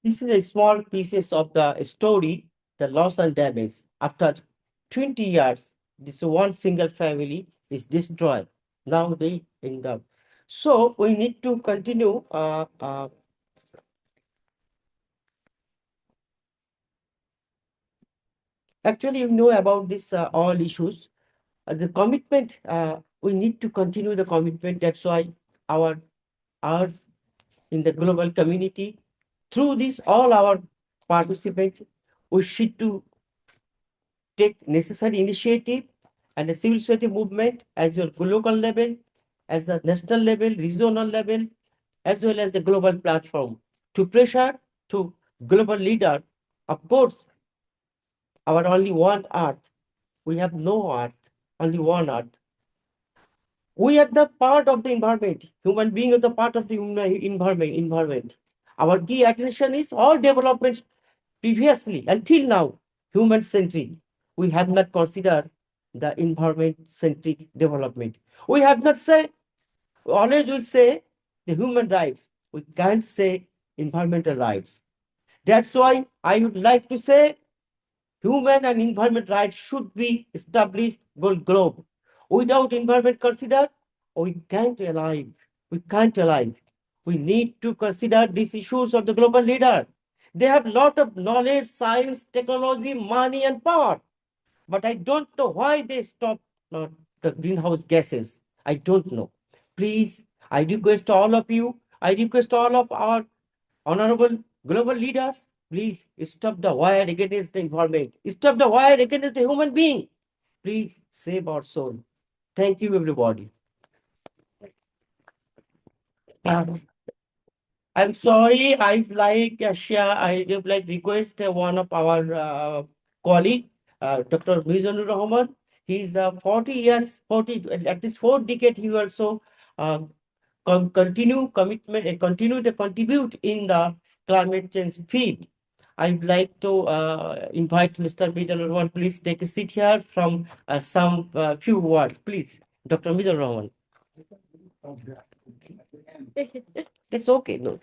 This is a small pieces of the story, the loss and damage. After 20 years, this one single family is destroyed. Now they in the. So we need to continue. Actually, you know about this all issues. The commitment. We need to continue the commitment. That's why ours in the global community, through this, all our participants, we should to take necessary initiative and the civil society movement as your local level, as the national level, regional level, as well as the global platform to pressure to global leader. Of course, our only one earth. We have no earth, only one earth. We are the part of the environment. Human being are the part of the environment. Our key attention is all development previously until now, human centric. We have not considered the environment centric development. We have not said, always will say the human rights. We can't say environmental rights. That's why I would like to say human and environment rights should be established globe. Without environment considered, we can't alive. We can't alive. We need to consider these issues of the global leader. They have a lot of knowledge, science, technology, money, and power. But I don't know why they stop the greenhouse gases. I don't know. Please, I request all of you, I request all of our honorable Global leaders, please stop the war against the environment. Stop the war against the human being. Please save our soul. Thank you, everybody. I'm sorry, I'd like share, I would like request one of our colleague, Dr. Mizanur Rahman. He's 40 years, 40, at least 4 decades, he also continue commitment, continue to contribute in the climate change field. I'd like to invite Mr. Mizanur Rahman, please take a seat here from some few words, please. Dr. Mizanur Rahman. That's okay, no.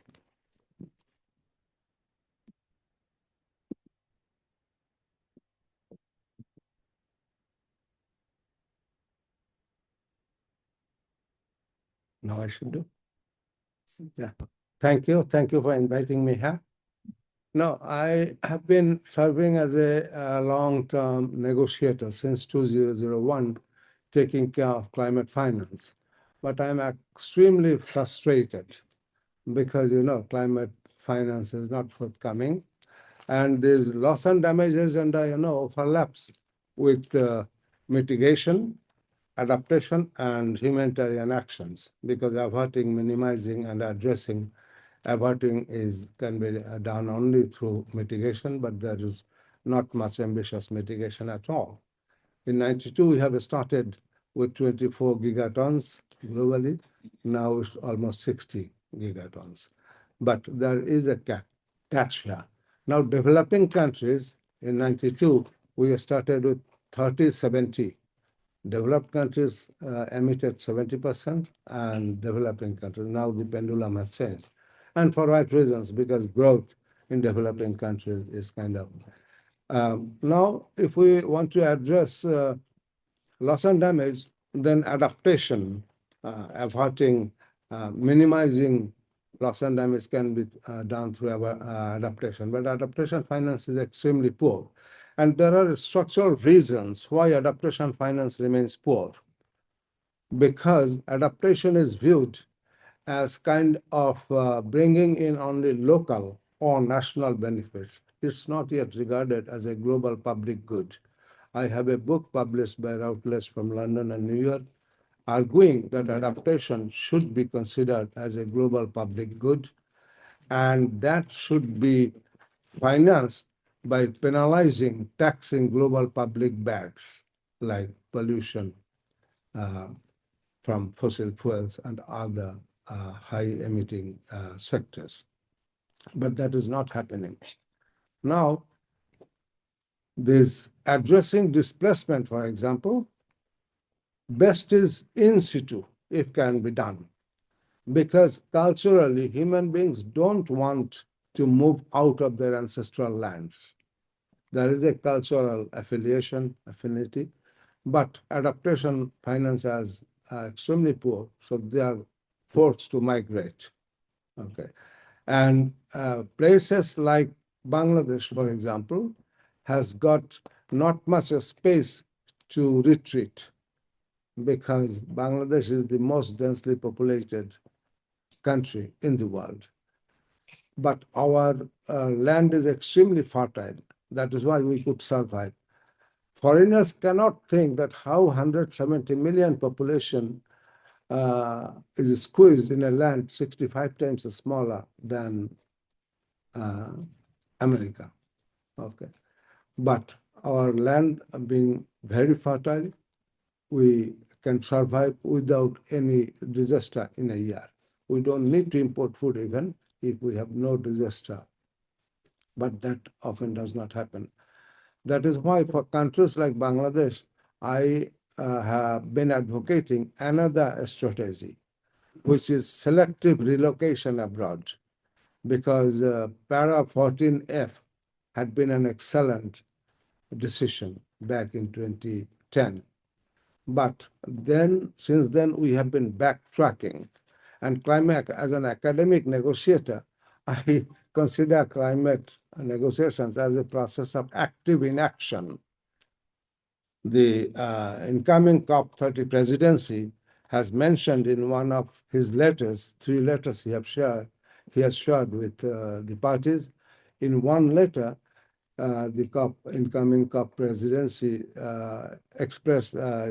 Now I should do. Yeah. Thank you. Thank you for inviting me here. No, I have been serving as a long-term negotiator since 2001, taking care of climate finance. But I'm extremely frustrated because, climate finance is not forthcoming. And there's loss and damages and, overlaps with mitigation, adaptation, and humanitarian actions, because averting, minimizing, and addressing, averting can be done only through mitigation, but there is not much ambitious mitigation at all. In 92, we have started with 24 gigatons globally. Now it's almost 60 gigatons. But there is a catch here. Now, developing countries, in 92, we started with 30-70. Developed countries emitted 70%, and developing countries. Now the pendulum has changed. And for right reasons, because growth in developing countries is kind of. Now, if we want to address loss and damage, then adaptation, averting, minimizing loss and damage can be done through our adaptation. But adaptation finance is extremely poor. And there are structural reasons why adaptation finance remains poor. Because adaptation is viewed as kind of bringing in only local or national benefits. It's not yet regarded as a global public good. I have a book published by Routledge from London and New York arguing that adaptation should be considered as a global public good, and that should be financed by penalizing, taxing global public bads like pollution from fossil fuels and other high-emitting sectors. But that is not happening. Now, this addressing displacement, for example, best is in situ, if can be done. Because culturally, human beings don't want to move out of their ancestral lands. There is a cultural affinity, but adaptation finance is extremely poor, so they are forced to migrate. Okay, and places like Bangladesh, for example, has got not much space to retreat, because Bangladesh is the most densely populated country in the world. But our land is extremely fertile. That is why we could survive. Foreigners cannot think that how 170 million population is squeezed in a land 65 times smaller than America. Okay, but our land being very fertile, we can survive without any disaster in a year. We don't need to import food even if we have no disaster. But that often does not happen. That is why for countries like Bangladesh, I have been advocating another strategy, which is selective relocation abroad, because para 14F had been an excellent decision back in 2010. But then, since then, we have been backtracking. And climate, as an academic negotiator, I consider climate negotiations as a process of active inaction. The incoming COP30 presidency has mentioned in one of his letters, 3 letters he have shared, he has shared with the parties. In one letter, the incoming COP presidency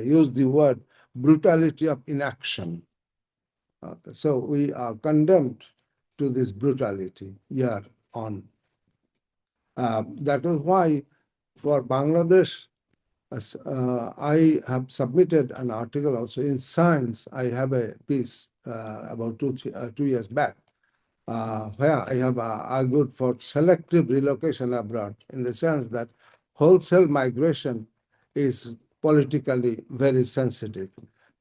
used the word brutality of inaction. So we are condemned to this brutality year on. That is why for Bangladesh, I have submitted an article also in Science. I have a piece about 2 years back where I have argued for selective relocation abroad, in the sense that wholesale migration is politically very sensitive.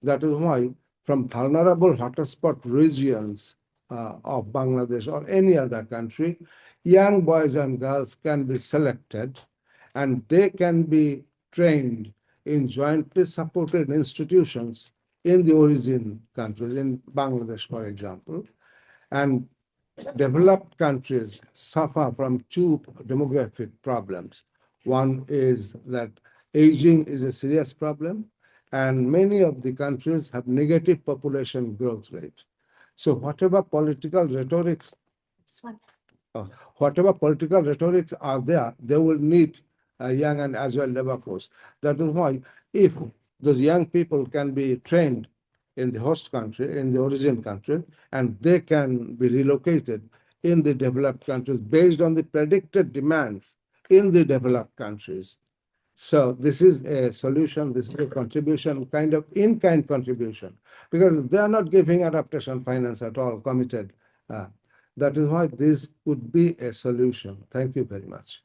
That is why from vulnerable hotspot regions of Bangladesh or any other country, young boys and girls can be selected and they can be trained in jointly supported institutions in the origin countries, in Bangladesh, for example. And developed countries suffer from two demographic problems. One is that aging is a serious problem, and many of the countries have negative population growth rate. So whatever political rhetorics are there, they will need a young and agile labor force. That is why if those young people can be trained in the host country, in the origin country, and they can be relocated in the developed countries based on the predicted demands in the developed countries. So this is a solution, this is a contribution, kind of in-kind contribution, because they are not giving adaptation finance at all committed. That is why this could be a solution. Thank you very much.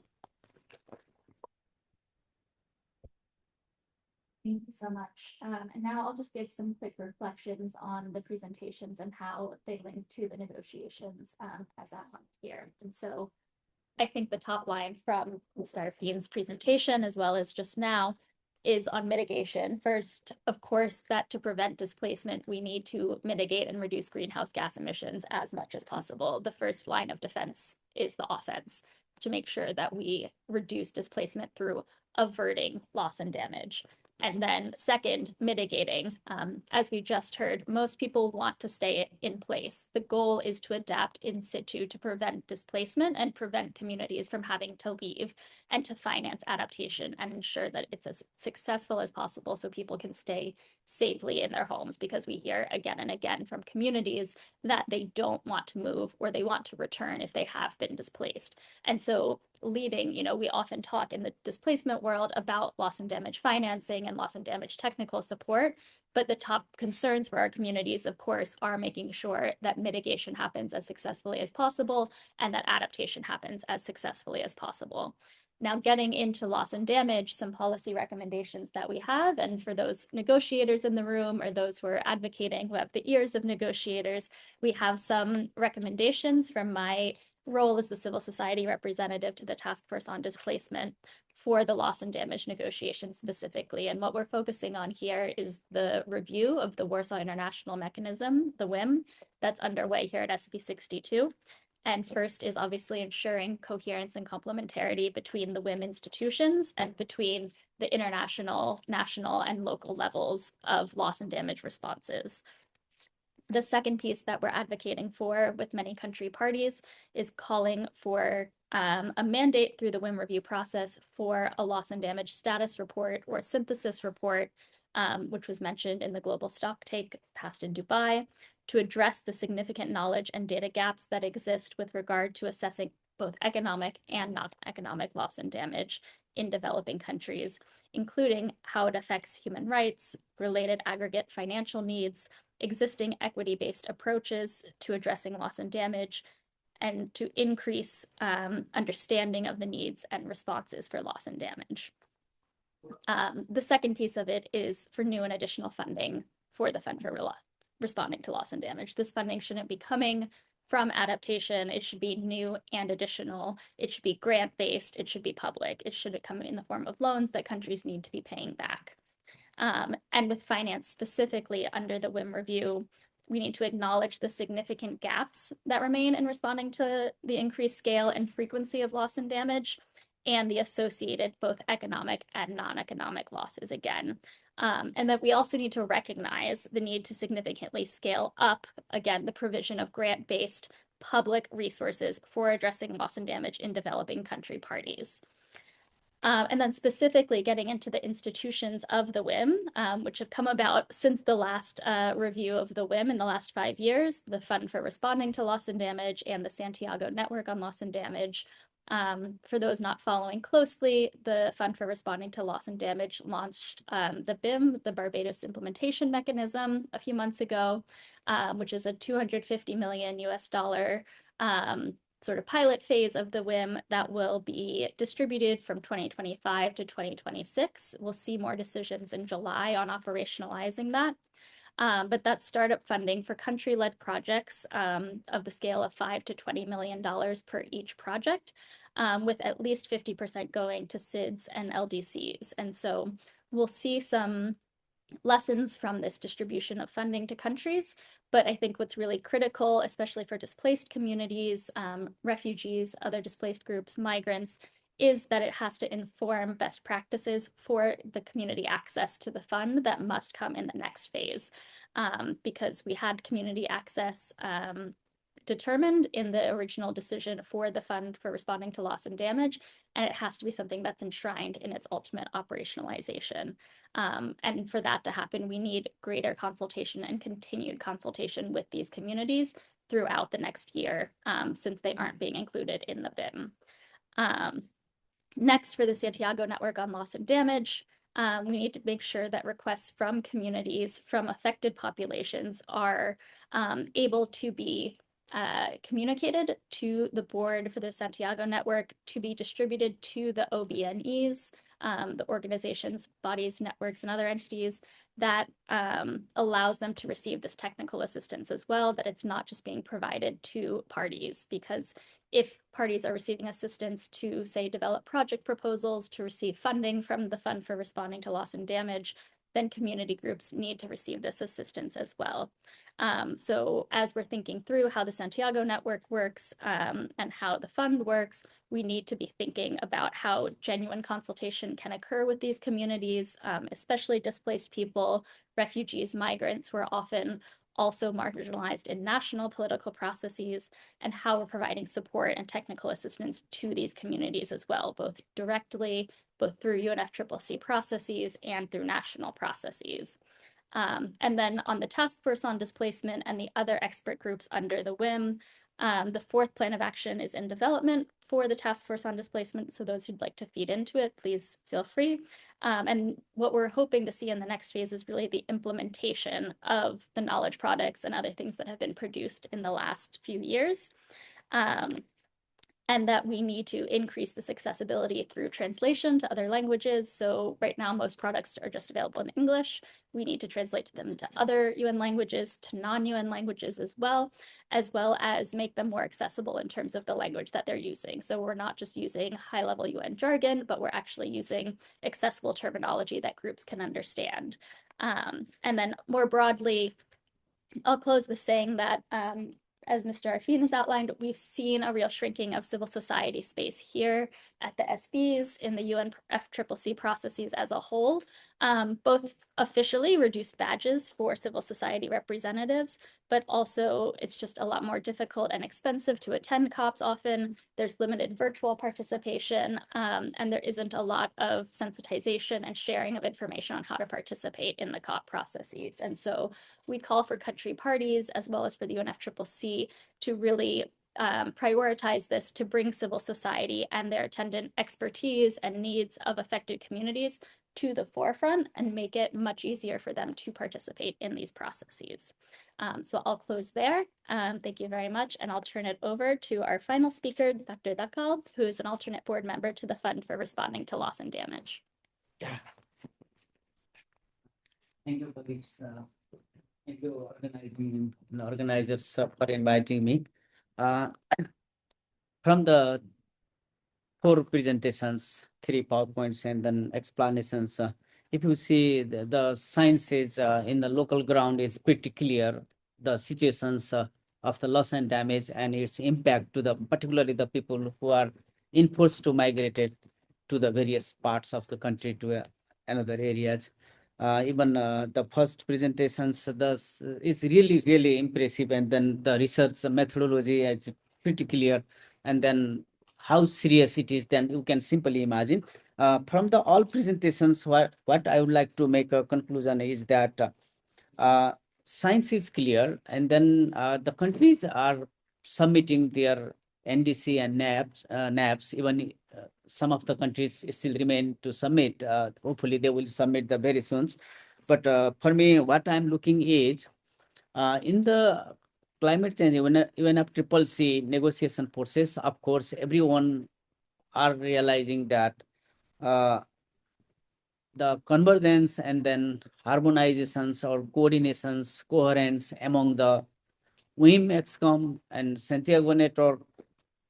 Thank you so much. And now I'll just give some quick reflections on the presentations and how they link to the negotiations as outlined here. And so I think the top line from Mr. Arfeen's presentation, as well as just now, is on mitigation. First, of course, that to prevent displacement, we need to mitigate and reduce greenhouse gas emissions as much as possible. The first line of defense is the offense, to make sure that we reduce displacement through averting loss and damage. And then second, mitigating. As we just heard, most people want to stay in place. The goal is to adapt in situ to prevent displacement and prevent communities from having to leave, and to finance adaptation and ensure that it's as successful as possible so people can stay safely in their homes, because we hear again and again from communities that they don't want to move or they want to return if they have been displaced. And so leading, we often talk in the displacement world about loss and damage financing and loss and damage technical support, but the top concerns for our communities, of course, are making sure that mitigation happens as successfully as possible and that adaptation happens as successfully as possible. Now, getting into loss and damage, some policy recommendations that we have, and for those negotiators in the room or those who are advocating, who have the ears of negotiators, we have some recommendations from my role as the civil society representative to the Task Force on Displacement for the loss and damage negotiations specifically. And what we're focusing on here is the review of the Warsaw International Mechanism, the WIM, that's underway here at SB 62. And first is obviously ensuring coherence and complementarity between the WIM institutions and between the international, national, and local levels of loss and damage responses. The second piece that we're advocating for with many country parties is calling for a mandate through the WIM review process for a loss and damage status report or synthesis report, which was mentioned in the global stocktake passed in Dubai, to address the significant knowledge and data gaps that exist with regard to assessing both economic and non-economic loss and damage in developing countries, including how it affects human rights, related aggregate financial needs, existing equity-based approaches to addressing loss and damage, and to increase understanding of the needs and responses for loss and damage. The second piece of it is for new and additional funding for the Fund for Responding to Loss and Damage. This funding shouldn't be coming from adaptation. It should be new and additional. It should be grant-based. It should be public. It shouldn't come in the form of loans that countries need to be paying back. And with finance specifically under the WIM review, we need to acknowledge the significant gaps that remain in responding to the increased scale and frequency of loss and damage, and the associated both economic and non-economic losses again. And that we also need to recognize the need to significantly scale up, again, the provision of grant-based public resources for addressing loss and damage in developing country parties. And then specifically getting into the institutions of the WIM, which have come about since the last review of the WIM in the last 5 years, the Fund for Responding to Loss and Damage and the Santiago Network on Loss and Damage. For those not following closely, the Fund for Responding to Loss and Damage launched the BIM, the Barbados Implementation Mechanism, a few months ago, which is a $250 million sort of pilot phase of the WIM that will be distributed from 2025 to 2026. We'll see more decisions in July on operationalizing that. But that's startup funding for country-led projects of the scale of $5 to $20 million per each project, with at least 50% going to SIDS and LDCs. And so we'll see some lessons from this distribution of funding to countries. But I think what's really critical, especially for displaced communities, refugees, other displaced groups, migrants, is that it has to inform best practices for the community access to the fund that must come in the next phase. Because we had community access determined in the original decision for the Fund for Responding to Loss and Damage, and it has to be something that's enshrined in its ultimate operationalization. And for that to happen, we need greater consultation and continued consultation with these communities throughout the next year, since they aren't being included in the BIM. Next, for the Santiago Network on Loss and Damage, we need to make sure that requests from communities, from affected populations, are able to be communicated to the board for the Santiago Network, to be distributed to the OBNEs, the organizations, bodies, networks, and other entities that allows them to receive this technical assistance as well, that it's not just being provided to parties. Because if parties are receiving assistance to, say, develop project proposals, to receive funding from the Fund for Responding to Loss and Damage, then community groups need to receive this assistance as well. So as we're thinking through how the Santiago Network works and how the fund works, we need to be thinking about how genuine consultation can occur with these communities, especially displaced people, refugees, migrants, who are often also marginalized in national political processes, and how we're providing support and technical assistance to these communities as well, both directly, both through UNFCCC processes and through national processes. And then on the task force on displacement and the other expert groups under the WIM, the fourth plan of action is in development for the task force on displacement. So those who'd like to feed into it, please feel free. And what we're hoping to see in the next phase is really the implementation of the knowledge products and other things that have been produced in the last few years. And that we need to increase this accessibility through translation to other languages. So right now, most products are just available in English. We need to translate them to other UN languages, to non-UN languages as well as make them more accessible in terms of the language that they're using. So we're not just using high-level UN jargon, but we're actually using accessible terminology that groups can understand. And then more broadly, I'll close with saying that as Mr. Arfeen has outlined, we've seen a real shrinking of civil society space here at the SBs, in the UNFCCC processes as a whole, both officially reduced badges for civil society representatives, but also it's just a lot more difficult and expensive to attend COPs often. There's limited virtual participation, and there isn't a lot of sensitization and sharing of information on how to participate in the COP processes. And so we call for country parties, as well as for the UNFCCC, to really prioritize this, to bring civil society and their attendant expertise and needs of affected communities to the forefront and make it much easier for them to participate in these processes. So I'll close there. Thank you very much. And I'll turn it over to our final speaker, Dr. Dakal, who is an alternate board member to the Fund for Responding to Loss and Damage. Yeah. Thank you for this. Thank you, organizers, for inviting me. From the 4 presentations, 3 PowerPoints, and then explanations, if you see the sciences in the local ground is pretty clear, the situations of the loss and damage and its impact to particularly the people who are enforced to migrate to the various parts of the country to another areas. Even the first presentations, it's really impressive. And then the research methodology is pretty clear. And then how serious it is, then you can simply imagine. From the all presentations, what I would like to make a conclusion is that science is clear, and then the countries are submitting their NDC and NAPs. Even some of the countries still remain to submit. Hopefully, they will submit the very soon. But for me, what I'm looking is in the climate change, even a triple C negotiation process. Of course, everyone are realizing that the convergence and then harmonizations or coordinations, coherence among the WIM, EXCOM, and Santiago network,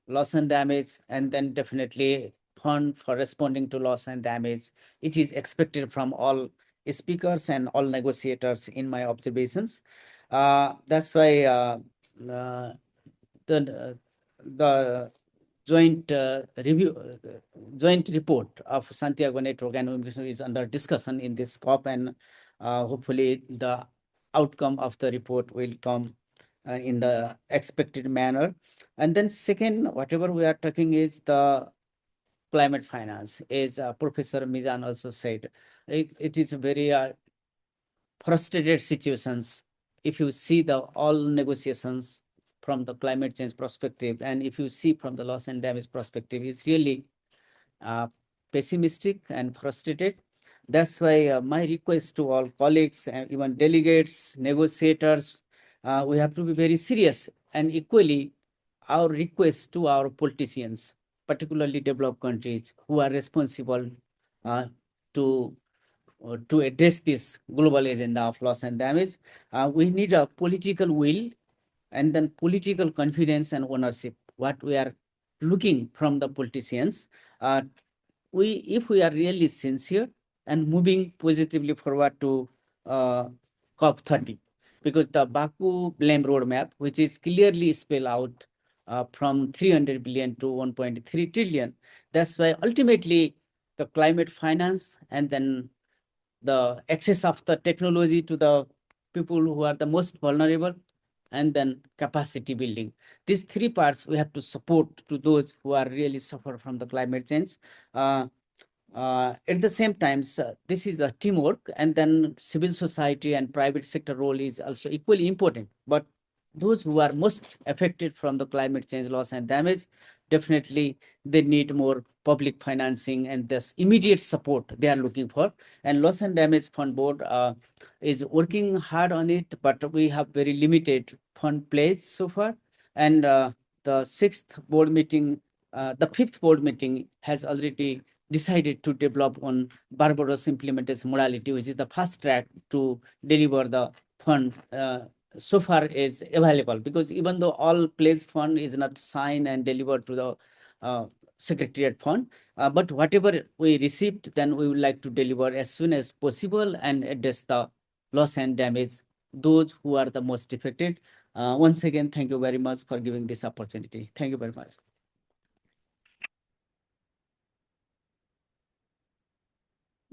loss and damage, and then definitely fund for responding to loss and damage. It is expected from all speakers and all negotiators in my observations. That's why the joint joint report of Santiago Network and UNFCCC is under discussion in this COP, and hopefully the outcome of the report will come in the expected manner. And then second, whatever we are talking is the climate finance, as Professor Mizan also said. It is very frustrated situations. If you see the all negotiations from the climate change perspective, and if you see from the loss and damage perspective, it's really pessimistic and frustrated. That's why my request to all colleagues and even delegates, negotiators, we have to be very serious, and equally our request to our politicians, particularly developed countries who are responsible to address this global agenda of loss and damage. We need a political will and then political confidence and ownership. What we are looking from the politicians, if we are really sincere and moving positively forward to COP30, because the Baku blame roadmap, which is clearly spelled out from 300 billion to 1.3 trillion, that's why ultimately the climate finance and then the access of the technology to the people who are the most vulnerable, and then capacity building. These three parts we have to support to those who are really suffer from the climate change. At the same time, this is a teamwork, and then civil society and private sector role is also equally important. But those who are most affected from the climate change loss and damage, definitely they need more public financing and this immediate support they are looking for. And loss and damage fund board is working hard on it, but we have very limited fund pledge so far. And the fifth board meeting has already decided to develop on Barbados implementation modality, which is the fast track to deliver the fund so far is available, because even though all pledge fund is not signed and delivered to the Secretariat fund, but whatever we received, then we would like to deliver as soon as possible and address the loss and damage, those who are the most affected. Once again, thank you very much for giving this opportunity. Thank you very much.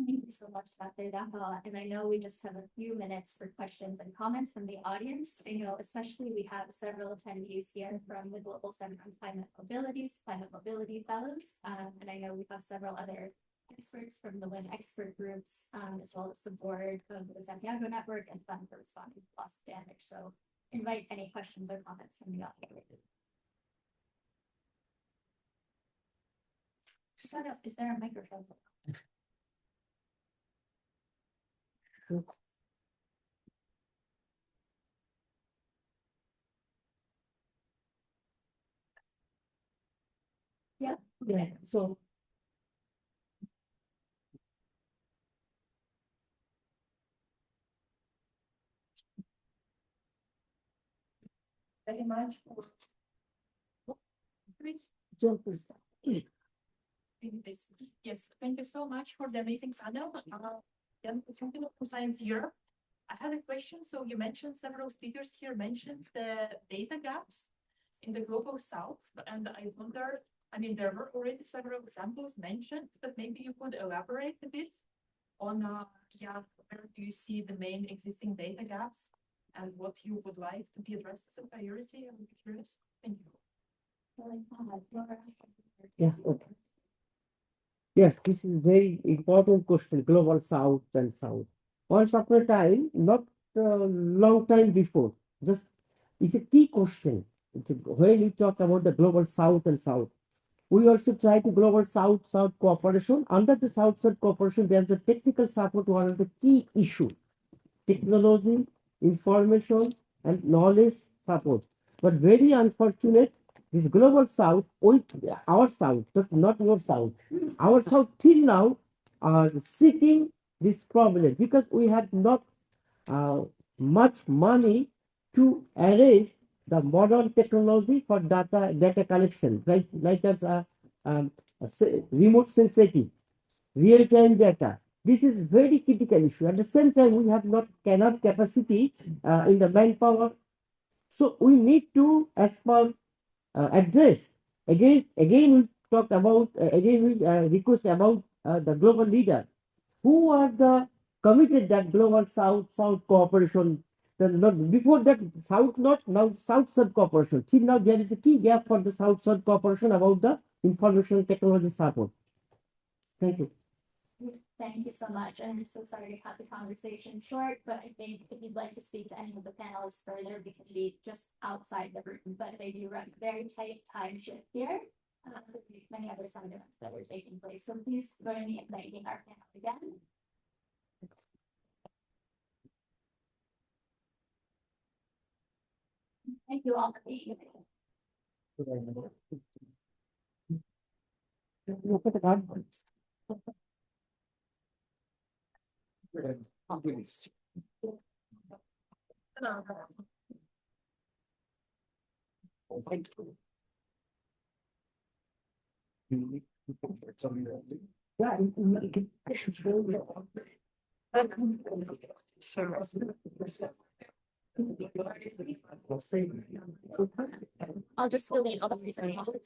Thank you so much, Dr. Daha. And I know we just have a few minutes for questions and comments from the audience. I know especially we have several attendees here from the Global Center on Climate Mobility Fellows. And I know we have several other experts from the WIN expert groups, as well as the board of the Santiago Network and Fund for Responding to Loss and Damage. So invite any questions or comments from the audience. Is there a microphone? Yeah. So. Very much. Yes, thank you so much for the amazing panel. It's from Science Europe. I had a question. So you mentioned several speakers here mentioned the data gaps in the global south, and I wonder, I mean, there were already several examples mentioned, but maybe you could elaborate a bit on yeah, where do you see the main existing data gaps and what you would like to be addressed as a priority? I'm curious. Thank you. Yeah, okay. Yes, this is very important question, global south and south. Once upon a time, not long time before, just it's a key question. When we talk about the global south and south, we also try to global south-south cooperation. Under the south-south cooperation, there's the technical support, one of the key issue. Technology, information, and knowledge support. But very unfortunate, this global south, with our south, not your south, our south till now are seeking this problem because we have not much money to arrange the modern technology for data collection, like as remote sensing, real-time data. This is very critical issue. At the same time, we have not enough capacity in the manpower. So we need to, as per address, again we talked about, again we request about the global leader. Who are the committed that global south-south cooperation? Before that, south not, now south-south cooperation. Till now, there is a key gap for the south-south cooperation about the information technology support. Thank you. Thank you so much. And I'm so sorry to cut the conversation short, but I think if you'd like to speak to any of the panelists further, we can be just outside the room, but they do run a very tight time shift here. With many other side events that were taking place. So please join me in thanking our panel again. Thank you all for being here. I'll just delete all the presentations.